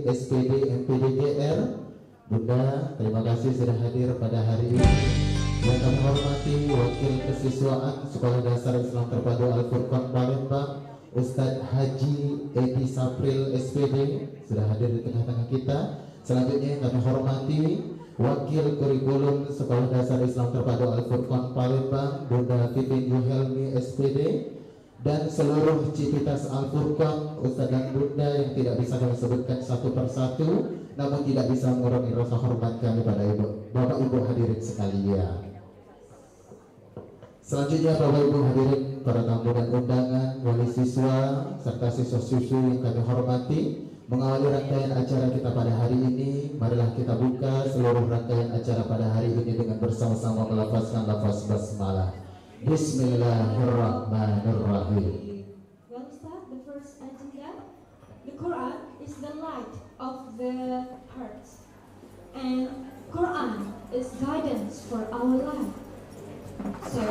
SPD MPD GR. Bunda, terima kasih sudah hadir pada hari ini. Yang kami hormati Wakil Kesiswaan Sekolah Dasar Islam Terpadu Al-Furqan Palembang, Ustadz Haji Edi Sapril SPD sudah hadir di tengah-tengah kita. Selanjutnya yang kami hormati Wakil Kurikulum Sekolah Dasar Islam Terpadu Al-Furqan Palembang, Bunda Titin Yuhelmi SPD, dan seluruh Civitas Al-Furqan, Ustadz dan Bunda yang tidak bisa kami sebutkan satu persatu, namun tidak bisa mengurangi rasa hormat kami pada Bapak Ibu hadirin sekalian. Selanjutnya Bapak Ibu hadirin, para tamu dan undangan, wali siswa serta siswa-siswi yang kami hormati, mengawali rangkaian acara kita pada hari ini, marilah kita buka seluruh rangkaian acara pada hari ini dengan bersama-sama melafazkan lafaz basmalah. Bismillahirrahmanirrahim. Well, start the first agenda. The Quran is the light of the heart, and Quran is guidance for our life. So,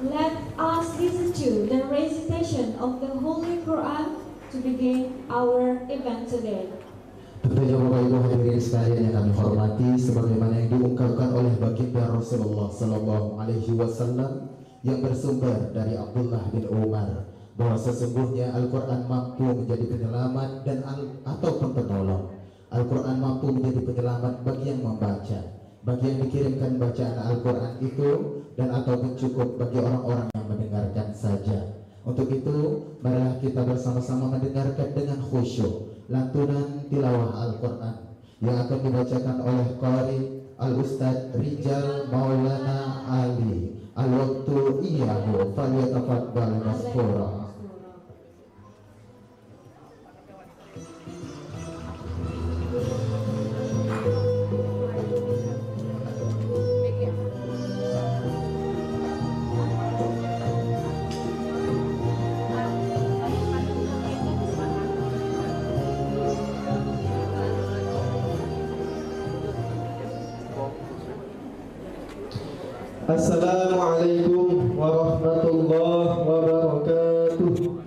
let us listen to the recitation of the Holy Quran to begin our event today. Tentunya Bapak Ibu hadirin sekalian yang kami hormati, sebagaimana yang diungkapkan oleh baginda Rasulullah Sallallahu Alaihi Wasallam yang bersumber dari Abdullah bin Umar, bahwa sesungguhnya Al-Quran mampu menjadi penyelamat dan ataupun penolong. Al-Quran mampu menjadi penyelamat bagi yang membaca, bagi yang dikirimkan bacaan Al-Quran itu, dan ataupun cukup bagi orang-orang yang mendengarkan saja. Untuk itu, marilah kita bersama-sama mendengarkan dengan khusyuk lantunan tilawah Al-Quran yang akan dibacakan oleh Qari Al-Ustadz Rijal Maulana Ali. Al-waktu iyahu falyatafaddal maskura. Assalamualaikum warahmatullahi wabarakatuh.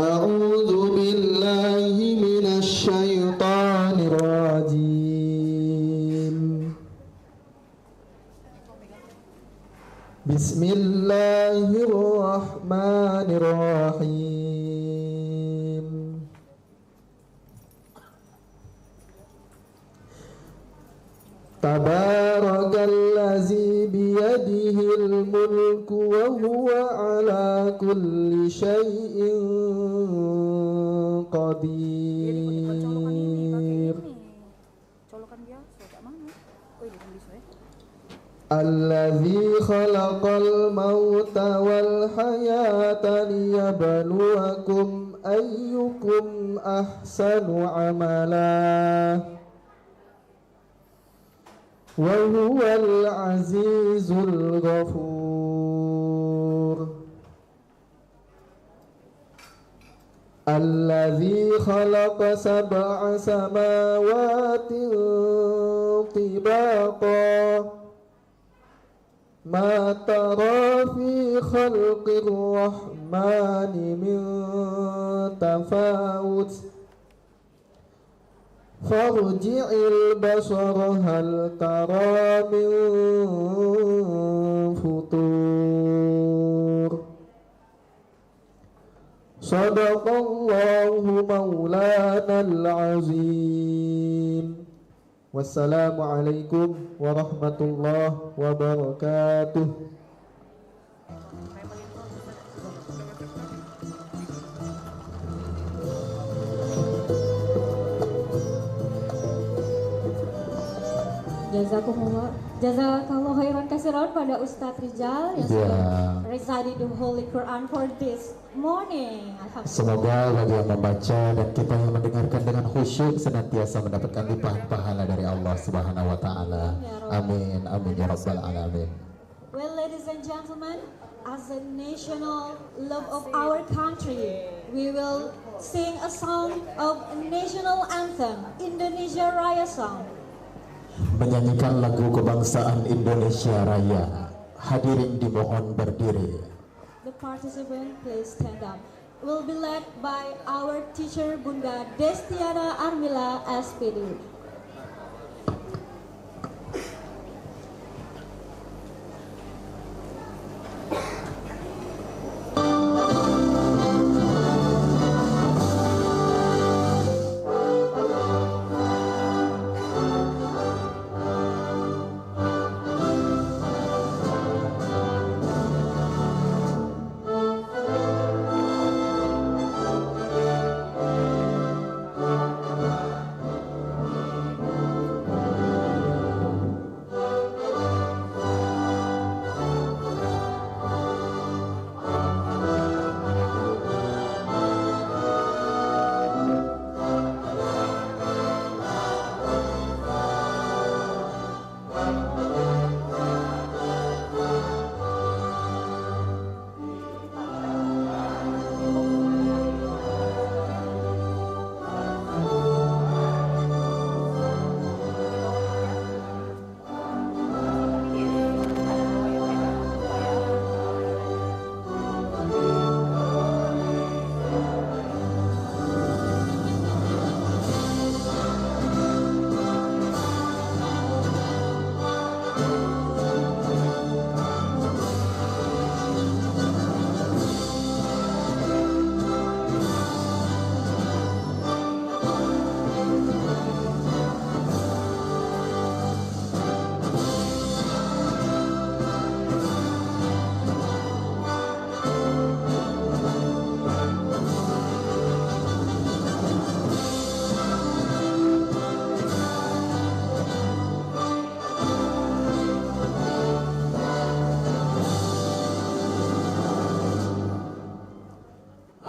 A'udzu billahi minasy syaithanir rajim. Bismillahirrahmanirrahim. Tabarakalladzi biyadihil mulku wa huwa ala kulli syai'in qadir. Alladzi khalaqal mauta wal hayata liyabluwakum ayyukum ahsanu amala. Wa huwal azizul ghafur. Alladzi khalaqa sab'a samawati tibaqa ma tara fi khalqir rahmani min tafawut. Farji'il basara hal tara min futur. Sadaqallahu maulana al-azim. Wassalamualaikum warahmatullahi wabarakatuh. Jazakallah khairan kasiran pada Ustadz Rijal yang sudah recited the Holy Quran for this morning. Semoga bagi yang membaca dan kita yang mendengarkan dengan khusyuk senantiasa mendapatkan limpahan pahala dari Allah Subhanahu wa taala. Amin amin ya rabbal alamin. Well, ladies and gentlemen, as a national love of our country, we will sing a song of national anthem, Indonesia Raya song. Menyanyikan lagu kebangsaan Indonesia Raya. Hadirin dimohon berdiri. The participant please stand up. Will be led by our teacher Bunda Destiana Armila SPD.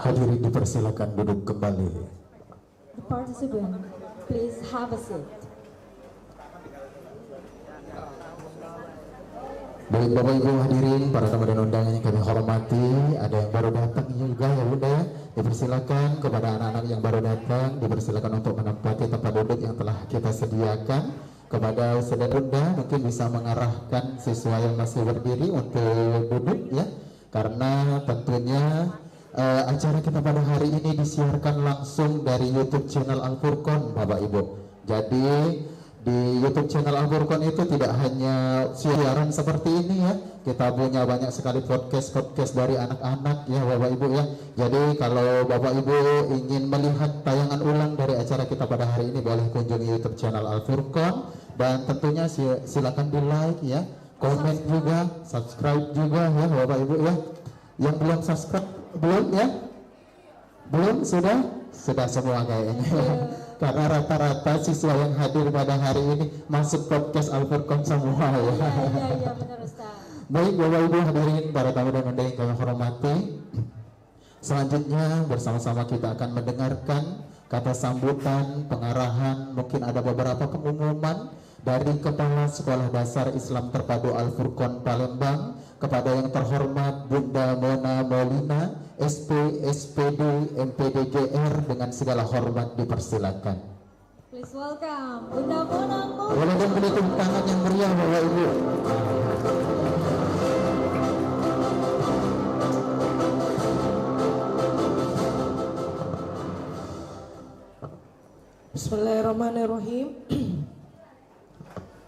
Hadirin dipersilakan duduk kembali. The participant please have a seat. Baik Bapak Ibu hadirin, para tamu dan undangan yang kami hormati, ada yang baru datang juga ya Bunda ya. Dipersilakan kepada anak-anak yang baru datang, dipersilakan untuk menempati tempat duduk yang telah kita sediakan. Kepada saudara Bunda mungkin bisa mengarahkan siswa yang masih berdiri untuk duduk ya. Karena tentunya acara kita pada hari ini disiarkan langsung dari YouTube channel Al-Furqan Bapak Ibu. Jadi di YouTube channel Al-Furqan itu tidak hanya siaran seperti ini ya, kita punya banyak sekali podcast dari anak-anak ya Bapak Ibu ya. Jadi kalau Bapak Ibu ingin melihat tayangan ulang dari acara kita pada hari ini, boleh kunjungi YouTube channel Al-Furqan, dan tentunya silakan di like ya, komen juga, subscribe juga ya Bapak Ibu ya. Yang belum subscribe belum ya? Belum? Sudah semua kayaknya. Karena rata-rata siswa yang hadir pada hari ini masuk podcast Al-Furqan semua ya. Iya benar Ustaz. Baik Bapak Ibu hadirin, para tamu dan undangan yang kami hormati, selanjutnya bersama-sama kita akan mendengarkan kata sambutan, pengarahan, mungkin ada beberapa pengumuman dari Kepala Sekolah Dasar Islam Terpadu Al-Furqan Palembang kepada yang terhormat Bunda Mona Molina, SP, SPD, MPD GR, dengan segala hormat dipersilakan. Please welcome Bunda Mona Molina. Boleh dong beri tepuk tangan yang meriah Bapak Ibu. Bismillahirrahmanirrahim.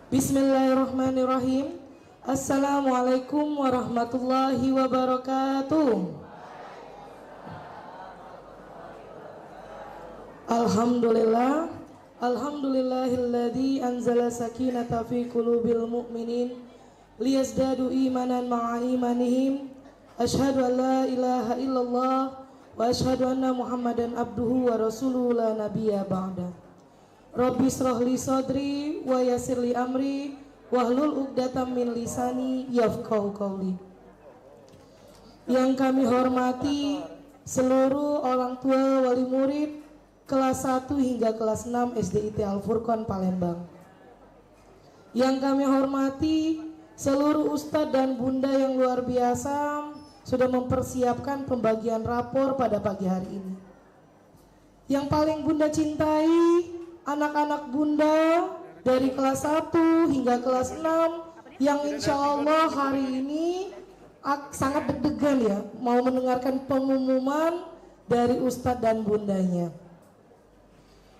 Bismillahirrahmanirrahim. Assalamualaikum warahmatullahi wabarakatuh. Alhamdulillah, alhamdulillahilladzi anzala sakinata fi qulubil mu'minin liyazdadu imanan ma'a imanihim. Asyhadu an la ilaha illallah wa asyhadu anna Muhammadan abduhu wa rasuluhu la nabiyya ba'da. Rabbi shrah li sadri wa yassir li amri wahlul 'uqdatam min lisani yafqahu qawli. Yang kami hormati seluruh orang tua, wali murid kelas 1 hingga kelas 6 SDIT Al-Furqan Palembang. Yang kami hormati seluruh ustadz dan bunda yang luar biasa sudah mempersiapkan pembagian rapor pada pagi hari ini. Yang paling bunda cintai, anak-anak bunda dari kelas 1 hingga kelas 6 yang insya Allah hari ini sangat deg-degan ya mau mendengarkan pengumuman dari Ustadz dan bundanya.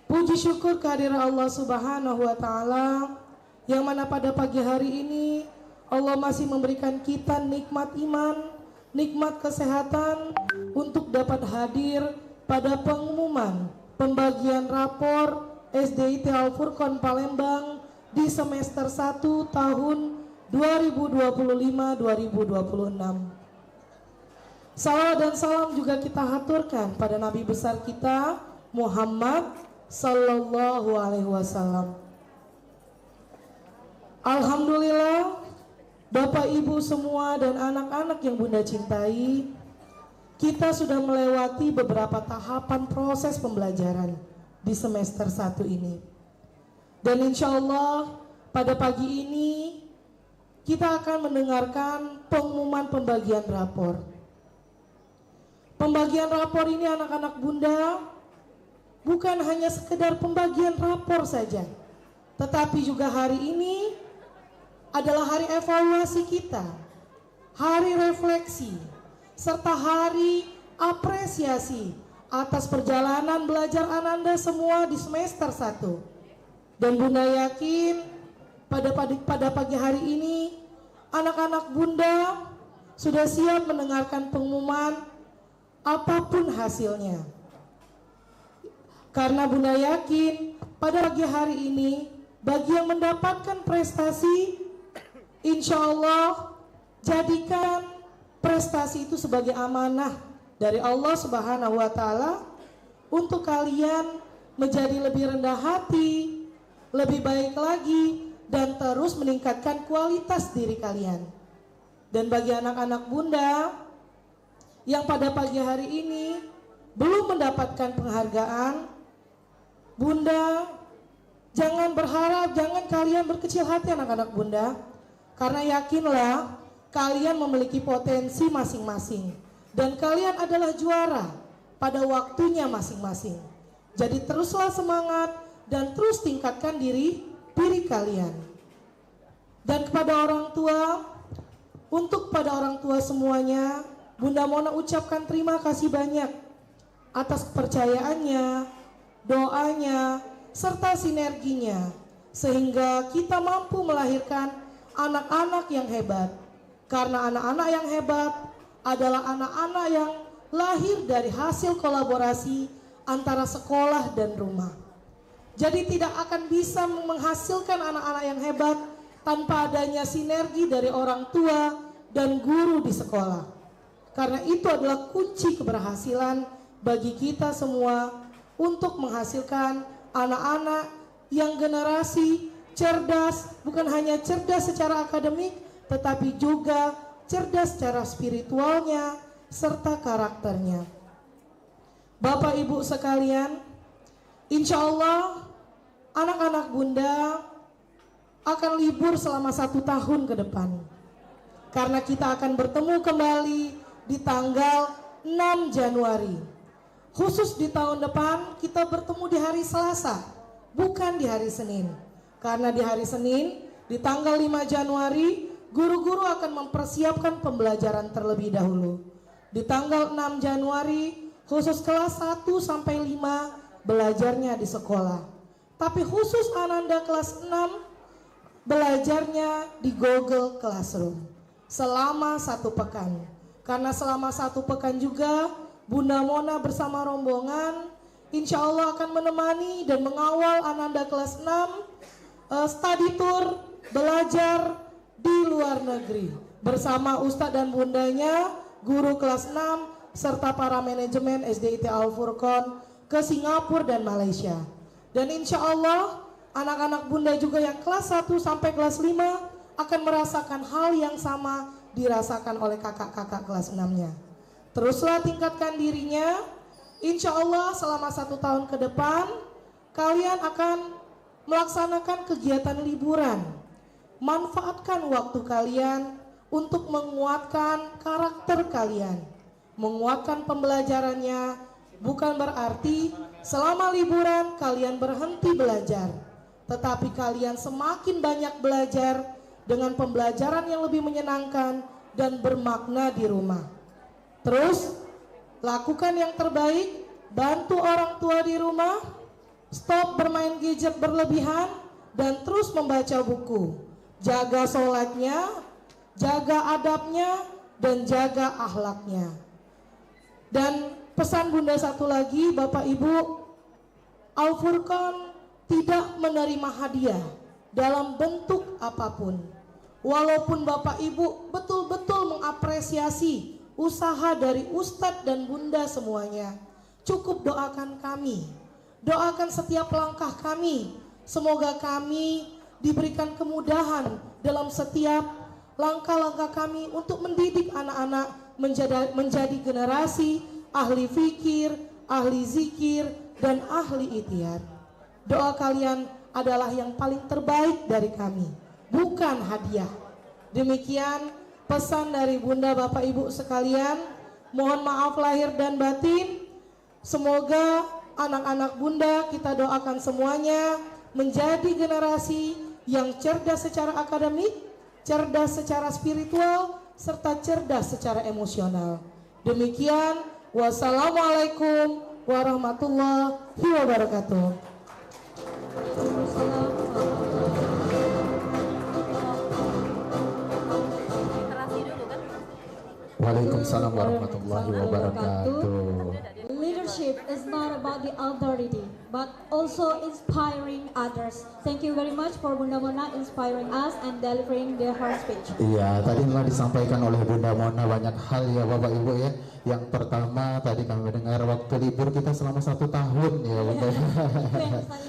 Puji syukur kehadiran Allah Subhanahu wa Ta'ala, yang mana pada pagi hari ini Allah masih memberikan kita nikmat iman, nikmat kesehatan untuk dapat hadir pada pengumuman pembagian rapor SDIT Al-Furqan Palembang di semester 1 tahun 2025-2026. Salawat dan salam juga kita haturkan pada Nabi besar kita Muhammad Sallallahu Alaihi Wasallam. Alhamdulillah, Bapak Ibu semua dan anak-anak yang Bunda cintai, kita sudah melewati beberapa tahapan proses pembelajaran di semester 1 ini. Dan insya Allah pada pagi ini kita akan mendengarkan pengumuman pembagian rapor. Pembagian rapor ini anak-anak Bunda bukan hanya sekedar pembagian rapor saja, tetapi juga hari ini adalah hari evaluasi kita, hari refleksi, serta hari apresiasi atas perjalanan belajar Ananda semua di semester 1. Dan Bunda yakin pada pagi hari ini anak-anak Bunda sudah siap mendengarkan pengumuman apapun hasilnya. Karena Bunda yakin pada pagi hari ini bagi yang mendapatkan prestasi, insya Allah jadikan prestasi itu sebagai amanah dari Allah Subhanahu wa Ta'ala untuk kalian menjadi lebih rendah hati, lebih baik lagi, dan terus meningkatkan kualitas diri kalian. Dan bagi anak-anak Bunda yang pada pagi hari ini belum mendapatkan penghargaan, Bunda jangan berharap, jangan kalian berkecil hati anak-anak Bunda, karena yakinlah kalian memiliki potensi masing-masing dan kalian adalah juara pada waktunya masing-masing. Jadi teruslah semangat dan terus tingkatkan diri kalian. Dan kepada orang tua, untuk pada orang tua semuanya, Bunda Mona ucapkan terima kasih banyak atas kepercayaannya, doanya, serta sinerginya, sehingga kita mampu melahirkan anak-anak yang hebat. Karena anak-anak yang hebat adalah anak-anak yang lahir dari hasil kolaborasi antara sekolah dan rumah. Jadi tidak akan bisa menghasilkan anak-anak yang hebat tanpa adanya sinergi dari orang tua dan guru di sekolah. Karena itu adalah kunci keberhasilan bagi kita semua untuk menghasilkan anak-anak yang generasi cerdas, bukan hanya cerdas secara akademik, tetapi juga cerdas secara spiritualnya serta karakternya. Bapak Ibu sekalian, insya Allah anak-anak Bunda akan libur selama 1 tahun ke depan. Karena kita akan bertemu kembali di tanggal 6 Januari. Khusus di tahun depan kita bertemu di hari Selasa, bukan di hari Senin. Karena di hari Senin, di tanggal 5 Januari, guru-guru akan mempersiapkan pembelajaran terlebih dahulu. Di tanggal 6 Januari, khusus kelas 1 sampai 5 belajarnya di sekolah. Tapi khusus Ananda kelas 6 belajarnya di Google Classroom selama 1 pekan. Karena selama 1 pekan juga Bunda Mona bersama rombongan insya Allah akan menemani dan mengawal Ananda kelas 6 study tour belajar di luar negeri bersama Ustadz dan Bundanya, guru kelas 6 serta para manajemen SDIT Al-Furqan ke Singapura dan Malaysia. Dan insya Allah anak-anak Bunda juga yang kelas 1 sampai kelas 5 akan merasakan hal yang sama dirasakan oleh kakak-kakak kelas 6-nya. Teruslah tingkatkan dirinya. Insya Allah selama 1 tahun ke depan kalian akan melaksanakan kegiatan liburan. Manfaatkan waktu kalian untuk menguatkan karakter kalian, menguatkan pembelajarannya. Bukan berarti selama liburan kalian berhenti belajar, tetapi kalian semakin banyak belajar dengan pembelajaran yang lebih menyenangkan dan bermakna di rumah. Terus, lakukan yang terbaik, bantu orang tua di rumah, stop bermain gadget berlebihan, dan terus membaca buku. Jaga sholatnya, jaga adabnya, dan jaga akhlaknya. Dan pesan Bunda satu lagi, Bapak Ibu, Al-Furqan tidak menerima hadiah dalam bentuk apapun. Walaupun Bapak Ibu betul-betul mengapresiasi usaha dari Ustadz dan Bunda semuanya, cukup doakan kami, doakan setiap langkah kami. Semoga kami diberikan kemudahan dalam setiap langkah-langkah kami untuk mendidik anak-anak menjadi generasi ahli fikir, ahli zikir, dan ahli ikhtiar. Doa kalian adalah yang paling terbaik dari kami, bukan hadiah. Demikian pesan dari Bunda, Bapak Ibu sekalian. Mohon maaf lahir dan batin. Semoga anak-anak Bunda kita doakan semuanya menjadi generasi yang cerdas secara akademik, cerdas secara spiritual, serta cerdas secara emosional. Demikian, wassalamualaikum warahmatullahi wabarakatuh. Waalaikumsalam warahmatullahi wabarakatuh. Leadership is not about the authority, but also inspiring others. Thank you very much for Bunda Mona inspiring us and delivering her speech. Iya, tadi telah disampaikan oleh Bunda Mona banyak hal ya Bapak Ibu ya. Yang pertama tadi kami mendengar waktu libur kita selama 1 tahun ya Bunda.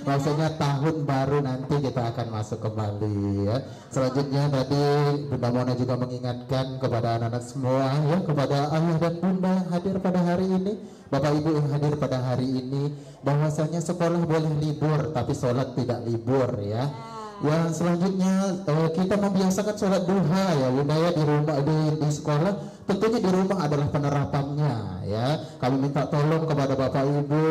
Maksudnya tahun baru nanti kita akan masuk kembali ya. Selanjutnya tadi Bunda Mona juga mengingatkan kepada anak-anak semua ya, kepada ayah dan bunda yang hadir pada hari ini, Bapak Ibu yang hadir pada hari ini, bahwasanya sekolah boleh libur tapi sholat tidak libur ya. Yang selanjutnya kita membiasakan sholat duha ya Bunda ya, di rumah di sekolah. Tentunya di rumah adalah penerapannya ya. Kami minta tolong kepada Bapak Ibu,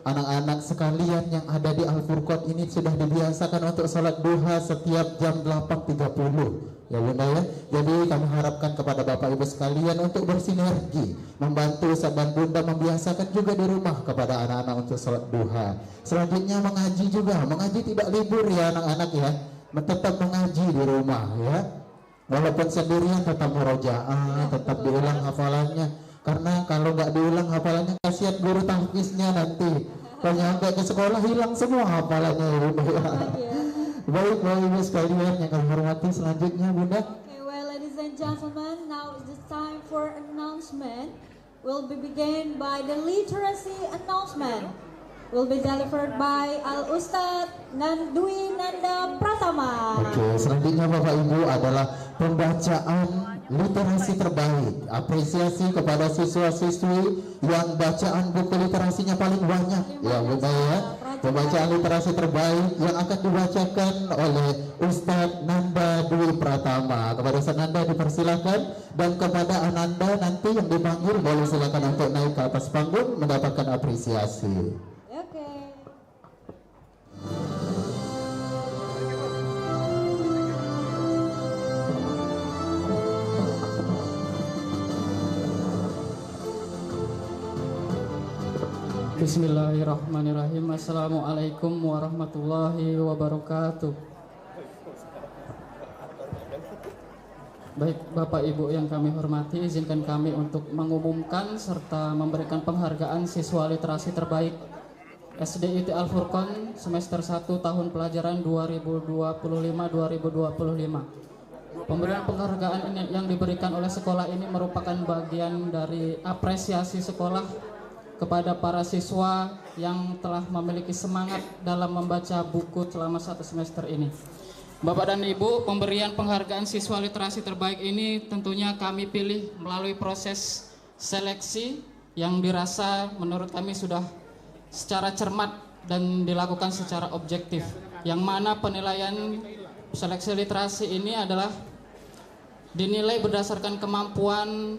anak-anak sekalian yang ada di Al-Furqan ini sudah dibiasakan untuk sholat duha setiap jam 8.30 ya Bunda ya. Jadi kami harapkan kepada Bapak Ibu sekalian untuk bersinergi, membantu Ustaz dan Bunda membiasakan juga di rumah kepada anak-anak untuk sholat duha. Selanjutnya mengaji juga, mengaji tidak libur ya anak-anak ya, tetap mengaji di rumah ya. Walaupun sendirian tetap murojaah, tetap diulang hafalannya. Karena kalau nggak diulang hafalannya kasihan guru tahfiznya nanti. Kalau nyampe ke sekolah hilang semua hafalannya ya Bunda ya. Baik Bapak Ibu sekalian yang kami hormati, selanjutnya Bunda. Okay, well, ladies and gentlemen, now is the time for announcement. Will be begin by the literacy announcement. Will be delivered by Al Ustadz Dwi Nanda Pratama. Oke, selanjutnya Bapak Ibu adalah pembacaan literasi terbaik. Apresiasi kepada siswa-siswi yang bacaan buku literasinya paling banyak ya Bunda ya. Pembacaan literasi terbaik yang akan dibacakan oleh Ustadz Nanda Dwi Pratama. Kepada Ustadz Nanda dipersilakan, dan kepada Ananda nanti yang dipanggil boleh silakan untuk naik ke atas panggung mendapatkan apresiasi. Bismillahirrahmanirrahim. Assalamualaikum warahmatullahi wabarakatuh. Baik Bapak Ibu yang kami hormati, izinkan kami untuk mengumumkan serta memberikan penghargaan siswa literasi terbaik SDIT Al-Furqan semester 1 tahun pelajaran 2025-2025. Pemberian penghargaan ini yang diberikan oleh sekolah ini merupakan bagian dari apresiasi sekolah kepada para siswa yang telah memiliki semangat dalam membaca buku selama 1 semester ini. Bapak dan Ibu, pemberian penghargaan siswa literasi terbaik ini tentunya kami pilih melalui proses seleksi yang dirasa menurut kami sudah secara cermat dan dilakukan secara objektif. Yang mana penilaian seleksi literasi ini adalah dinilai berdasarkan kemampuan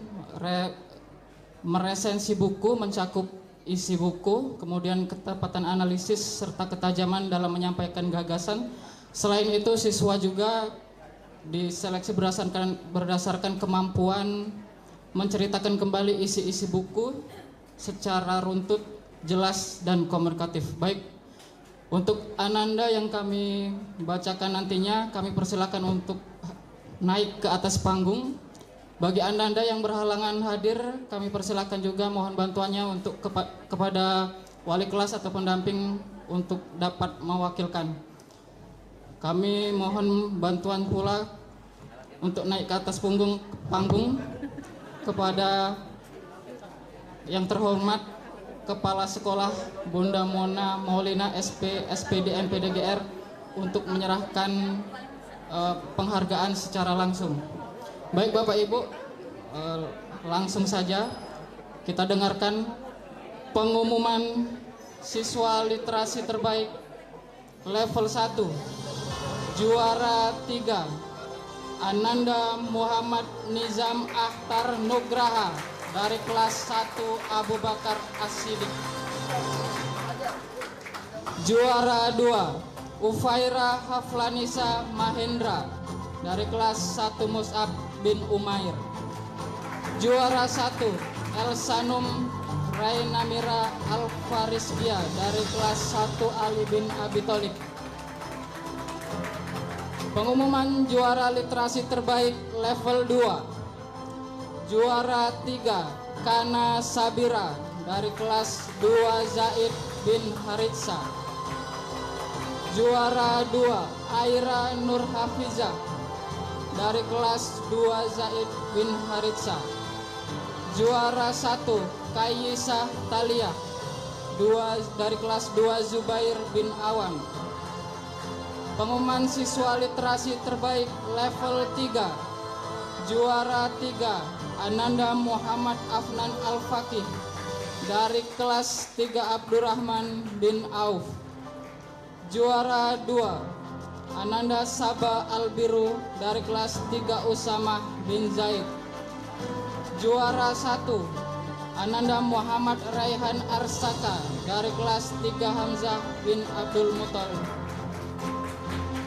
meresensi buku, mencakup isi buku, kemudian ketepatan analisis serta ketajaman dalam menyampaikan gagasan. Selain itu, siswa juga diseleksi berdasarkan kemampuan menceritakan kembali isi-isi buku secara runtut, jelas, dan komunikatif. Baik, untuk Ananda yang kami bacakan nantinya, kami persilakan untuk naik ke atas panggung. Bagi Ananda yang berhalangan hadir, kami persilakan juga mohon bantuannya untuk kepada wali kelas atau pendamping untuk dapat mewakilkan. Kami mohon bantuan pula untuk naik ke atas panggung kepada yang terhormat Kepala Sekolah Bunda Mona Maulina SP SPD MPDGR untuk menyerahkan penghargaan secara langsung. Baik Bapak Ibu, langsung saja kita dengarkan pengumuman siswa literasi terbaik level 1. Juara 3 Ananda Muhammad Nizam Akhtar Nugraha dari kelas 1 Abu Bakar As-Siddiq. Juara 2 Ufaira Haflanisa Mahendra dari kelas 1 Mus'ab bin Umair. Juara 1 Elsanum Rainamira Al-Fariskia dari kelas 1 Ali bin Abi Thalib. Pengumuman juara literasi terbaik level 2. Juara 3 Kana Sabira dari kelas 2 Zaid bin Haritsa. Juara 2 Aira Nur Hafizah dari kelas 2 Zaid bin Haritsa. Juara 1 Kayyisah Talia dari kelas 2 Zubair bin Awan. Pengumuman siswa literasi terbaik level 3. Juara 3 Ananda Muhammad Afnan Al-Faqih dari kelas 3 Abdurrahman bin Auf. Juara 2 Ananda Sabah Albiru dari kelas 3 Usama bin Zaid. Juara 1 Ananda Muhammad Raihan Arsaka dari kelas 3 Hamzah bin Abdul Muthalib.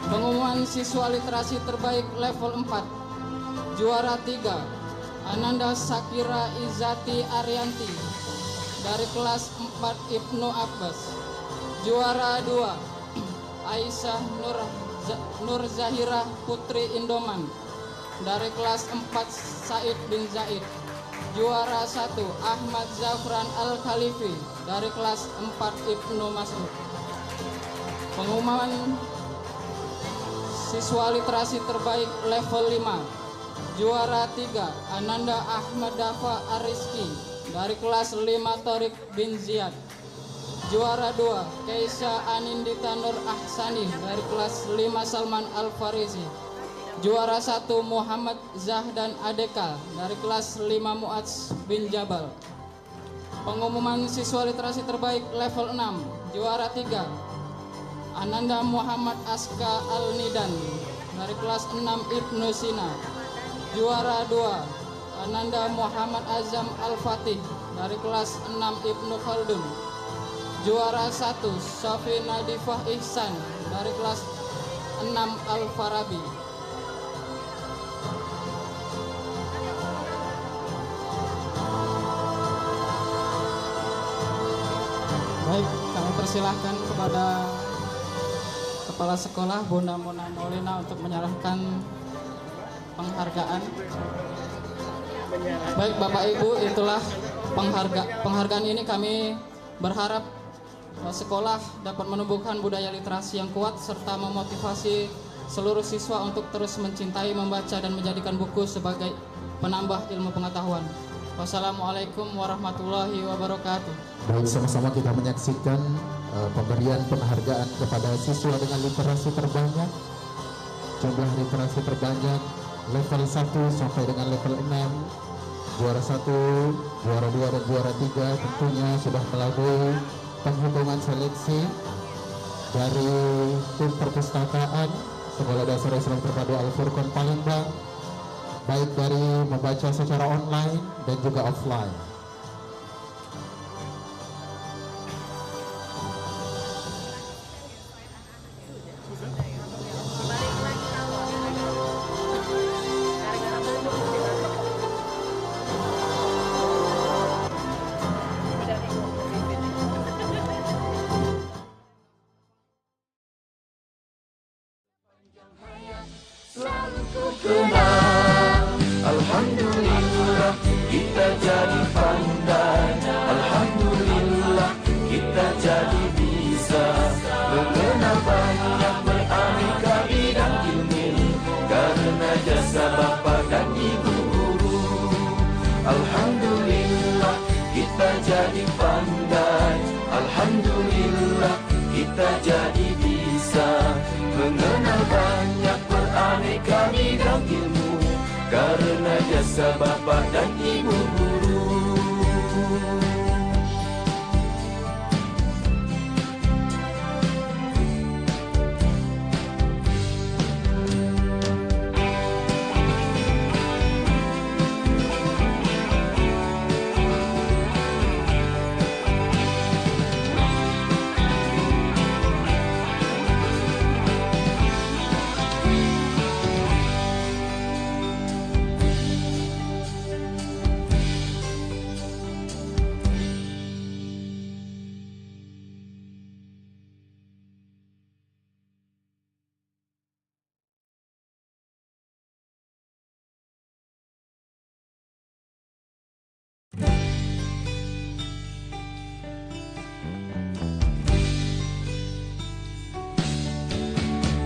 Pengumuman siswa literasi terbaik level 4. Juara 3 Ananda Sakira Izati Arianti dari kelas 4 Ibnu Abbas. Juara 2 Aisyah Nur Zahira Putri Indoman dari kelas 4 Said bin Zaid. Juara 1 Ahmad Zafran Al-Khalifi dari kelas 4 Ibnu Mas'ud. Pengumuman siswa literasi terbaik level 5. Juara 3 Ananda Ahmad Dafa Ariski dari kelas 5 Torik bin Ziyad. Juara 2 Keisha Anindita Nur Ahsani dari kelas 5 Salman Al-Farisi. Juara 1 Muhammad Zahdan Adeka dari kelas 5 Mu'adz bin Jabal. Pengumuman siswa literasi terbaik level 6. Juara 3 Ananda Muhammad Aska Al-Nidan dari kelas 6 Ibnu Sina. Juara 2 Ananda Muhammad Azam Al-Fatih dari kelas 6 Ibnu Khaldun. Juara 1 Safi Nadifah Ihsan dari kelas 6 Al-Farabi. Baik, kami persilahkan kepada Kepala Sekolah Bunda Mona Maulina untuk menyerahkan penghargaan. Baik Bapak Ibu, itulah penghargaan ini. Kami berharap sekolah dapat menumbuhkan budaya literasi yang kuat serta memotivasi seluruh siswa untuk terus mencintai, membaca, dan menjadikan buku sebagai penambah ilmu pengetahuan. Wassalamualaikum warahmatullahi wabarakatuh. Baik, sama-sama kita menyaksikan pemberian penghargaan kepada siswa dengan literasi terbanyak. Jumlah literasi terbanyak level 1 sampai dengan level 6. Juara 1, juara 2, dan juara 3 tentunya sudah melalui penghitungan seleksi dari tim perpustakaan Sekolah Dasar Islam Terpadu Al-Furqan Palembang, baik dari membaca secara online dan juga offline. Alhamdulillah kita jadi pandai, alhamdulillah kita jadi bisa mengenal banyak beraneka bidang ilmu karena jasa bapa dan ibu guru. Alhamdulillah kita jadi pandai, alhamdulillah kita jadi bisa mengenal banyak beraneka bidang ilmu karena jasa bapa dan ibu guru.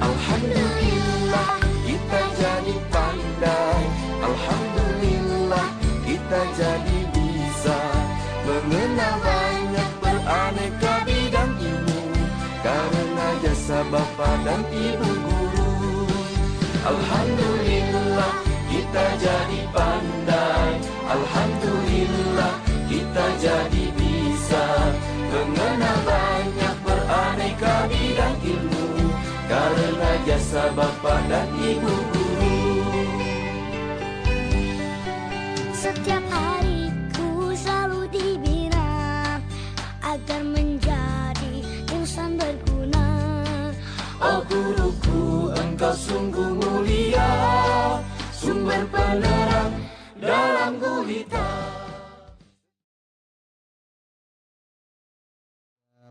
Alhamdulillah kita jadi pandai, alhamdulillah kita jadi bisa mengenal banyak beraneka bidang ilmu karena jasa bapa dan ibu guru. Alhamdulillah kita jadi pandai, alhamdulillah kita jadi bisa mengenal banyak beraneka bidang ilmu karena jasa bapa dan ibu guru. Setiap hariku selalu dibina agar menjadi insan berguna. Oh guruku, engkau sungguh mulia, sumber penerang dalam gulita.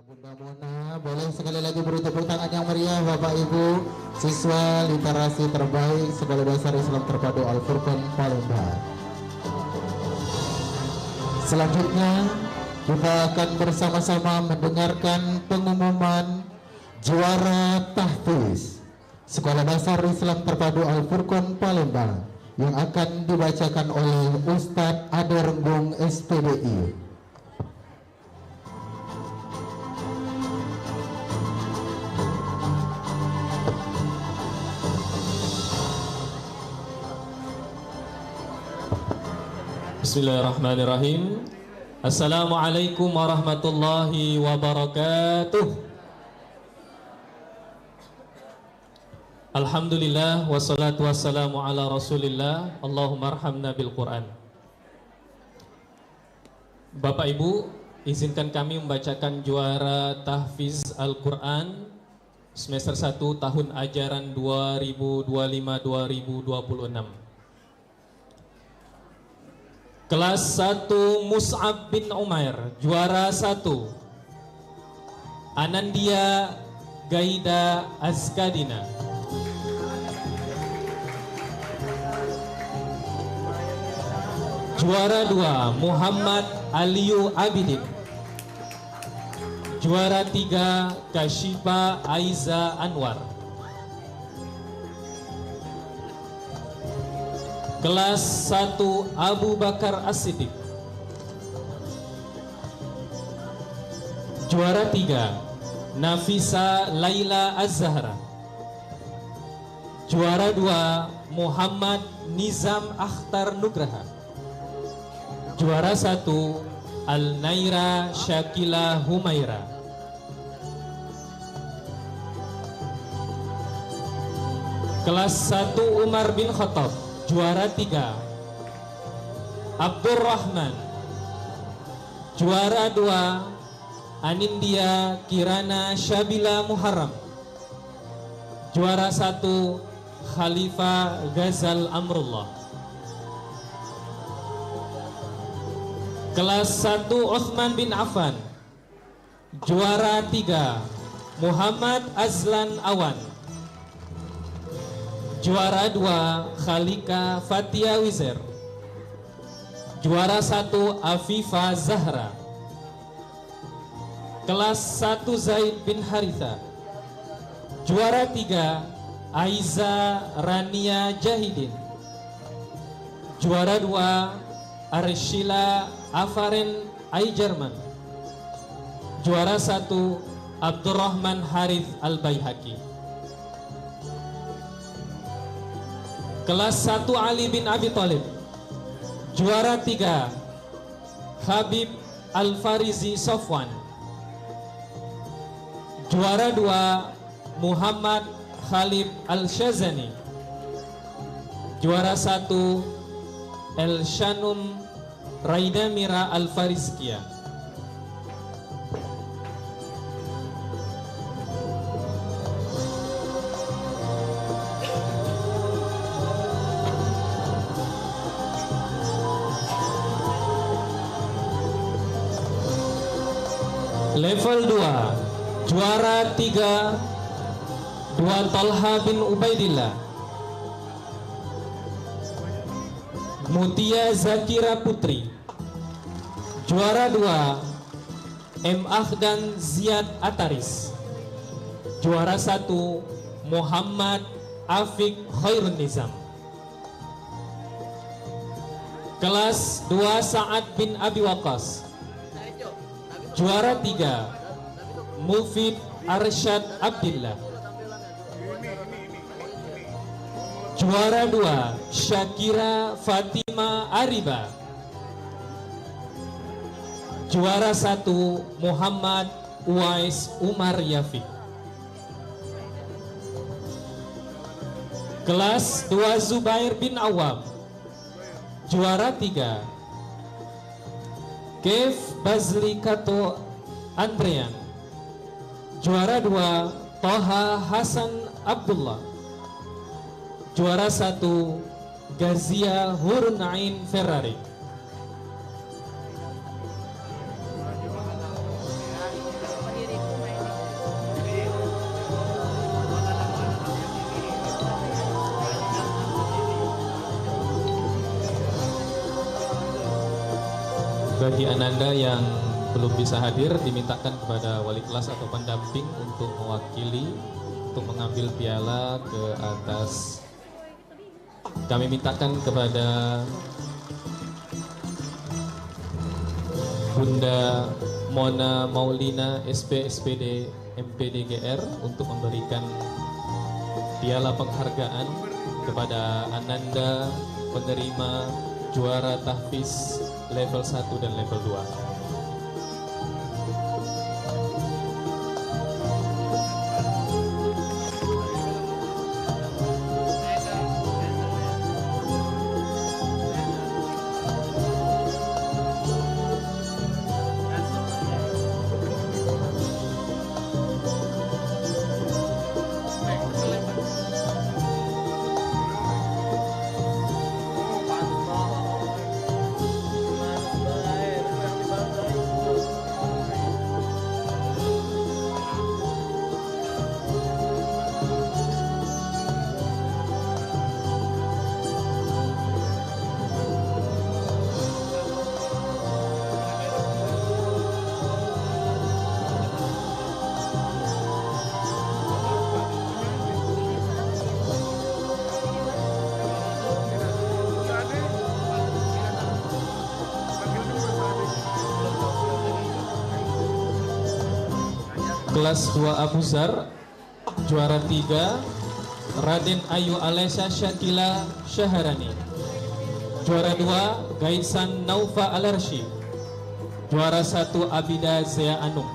Bunda Mona, boleh sekali lagi beri tepuk tangan yang meriah Bapak Ibu, siswa literasi terbaik Sekolah Dasar Islam Terpadu Al-Furqan Palembang. Selanjutnya kita akan bersama-sama mendengarkan pengumuman juara tahfiz Sekolah Dasar Islam Terpadu Al-Furqan Palembang yang akan dibacakan oleh Ustadz Ade Renggung SPDI. Bismillahirrahmanirrahim. Assalamualaikum warahmatullahi wabarakatuh. Alhamdulillah wassalatu wassalamu ala rasulillah. Allahumma arhamna bil Quran. Bapak Ibu, izinkan kami membacakan juara tahfiz Al-Quran semester 1 tahun ajaran 2025-2026. Kelas 1 Mus'ab bin Umair, juara 1 Anandia Gaida Azkadina. Juara 2 Muhammad Aliyu Abidin. Juara 3 Kashifa Aiza Anwar. Kelas 1 Abu Bakar As-Siddiq. Juara 3 Nafisa Laila Az-Zahra. Juara 2 Muhammad Nizam Akhtar Nugraha. Juara 1 Al-Naira Syakila Humaira. Kelas 1 Umar bin Khattab. Juara 3 Abdurrahman. Juara 2 Anindya Kirana Syabila Muharram. Juara 1 Khalifah Ghazal Amrullah. Kelas 1 Uthman bin Affan. Juara 3 Muhammad Azlan Awan. Juara 2 Khalika Fatia Wizer. Juara 1 Afifa Zahra. Kelas 1 Zaid bin Haritha. Juara 3 Aiza Rania Jahidin. Juara 2 Arshila Afaren Aijarman. Juara 1 Abdurrahman Harith Al-Baihaqi. Kelas 1 Ali bin Abi Thalib. Juara 3 Habib Al-Farizi Sofwan. Juara 2 Muhammad Khalid Al-Shazani. Juara 1 El Shanum Raida Mira Al-Farizkia. Level 2, juara 3 2 Talha bin Ubaidillah. Mutia Zakira Putri. Juara 2 M. Ahdan Ziyad Ataris. Juara 1 Muhammad Afiq Khairun Nizam. Kelas 2 Sa'ad bin Abi Waqqas. Juara 3 Mufid Arsyad Abdillah. Juara 2 Syakira Fatima Ariba. Juara 1 Muhammad Uwais Umar Yafiq. Kelas 2 Zubair bin Awam. Juara 3 Kev Bazli Kato Andrean. Juara 2 Toha Hasan Abdullah. Juara 1 Gazia Hurnain Ferrari. Bagi Ananda yang belum bisa hadir, dimintakan kepada wali kelas atau pendamping untuk mewakili, untuk mengambil piala ke atas. Kami mintakan kepada Bunda Mona Maulina SP/SPD MPDGR untuk memberikan piala penghargaan kepada Ananda penerima juara tahfiz level 1 dan level 2. Kelas 2 Abu Zar. Juara 3 Raden Ayu Alesha Syakila Syaharani. Juara 2 Gaisan Naufa Alarshi. Juara 1 Abida Zea Anum.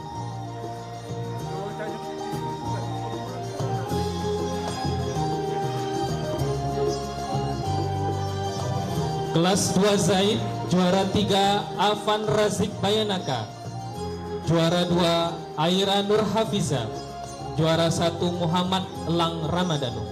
Kelas 2 Zaid. Juara 3 Afan Razik Bayanaka. Juara 2 Aira Nur Hafiza. Juara 1 Muhammad Elang Ramadhanu.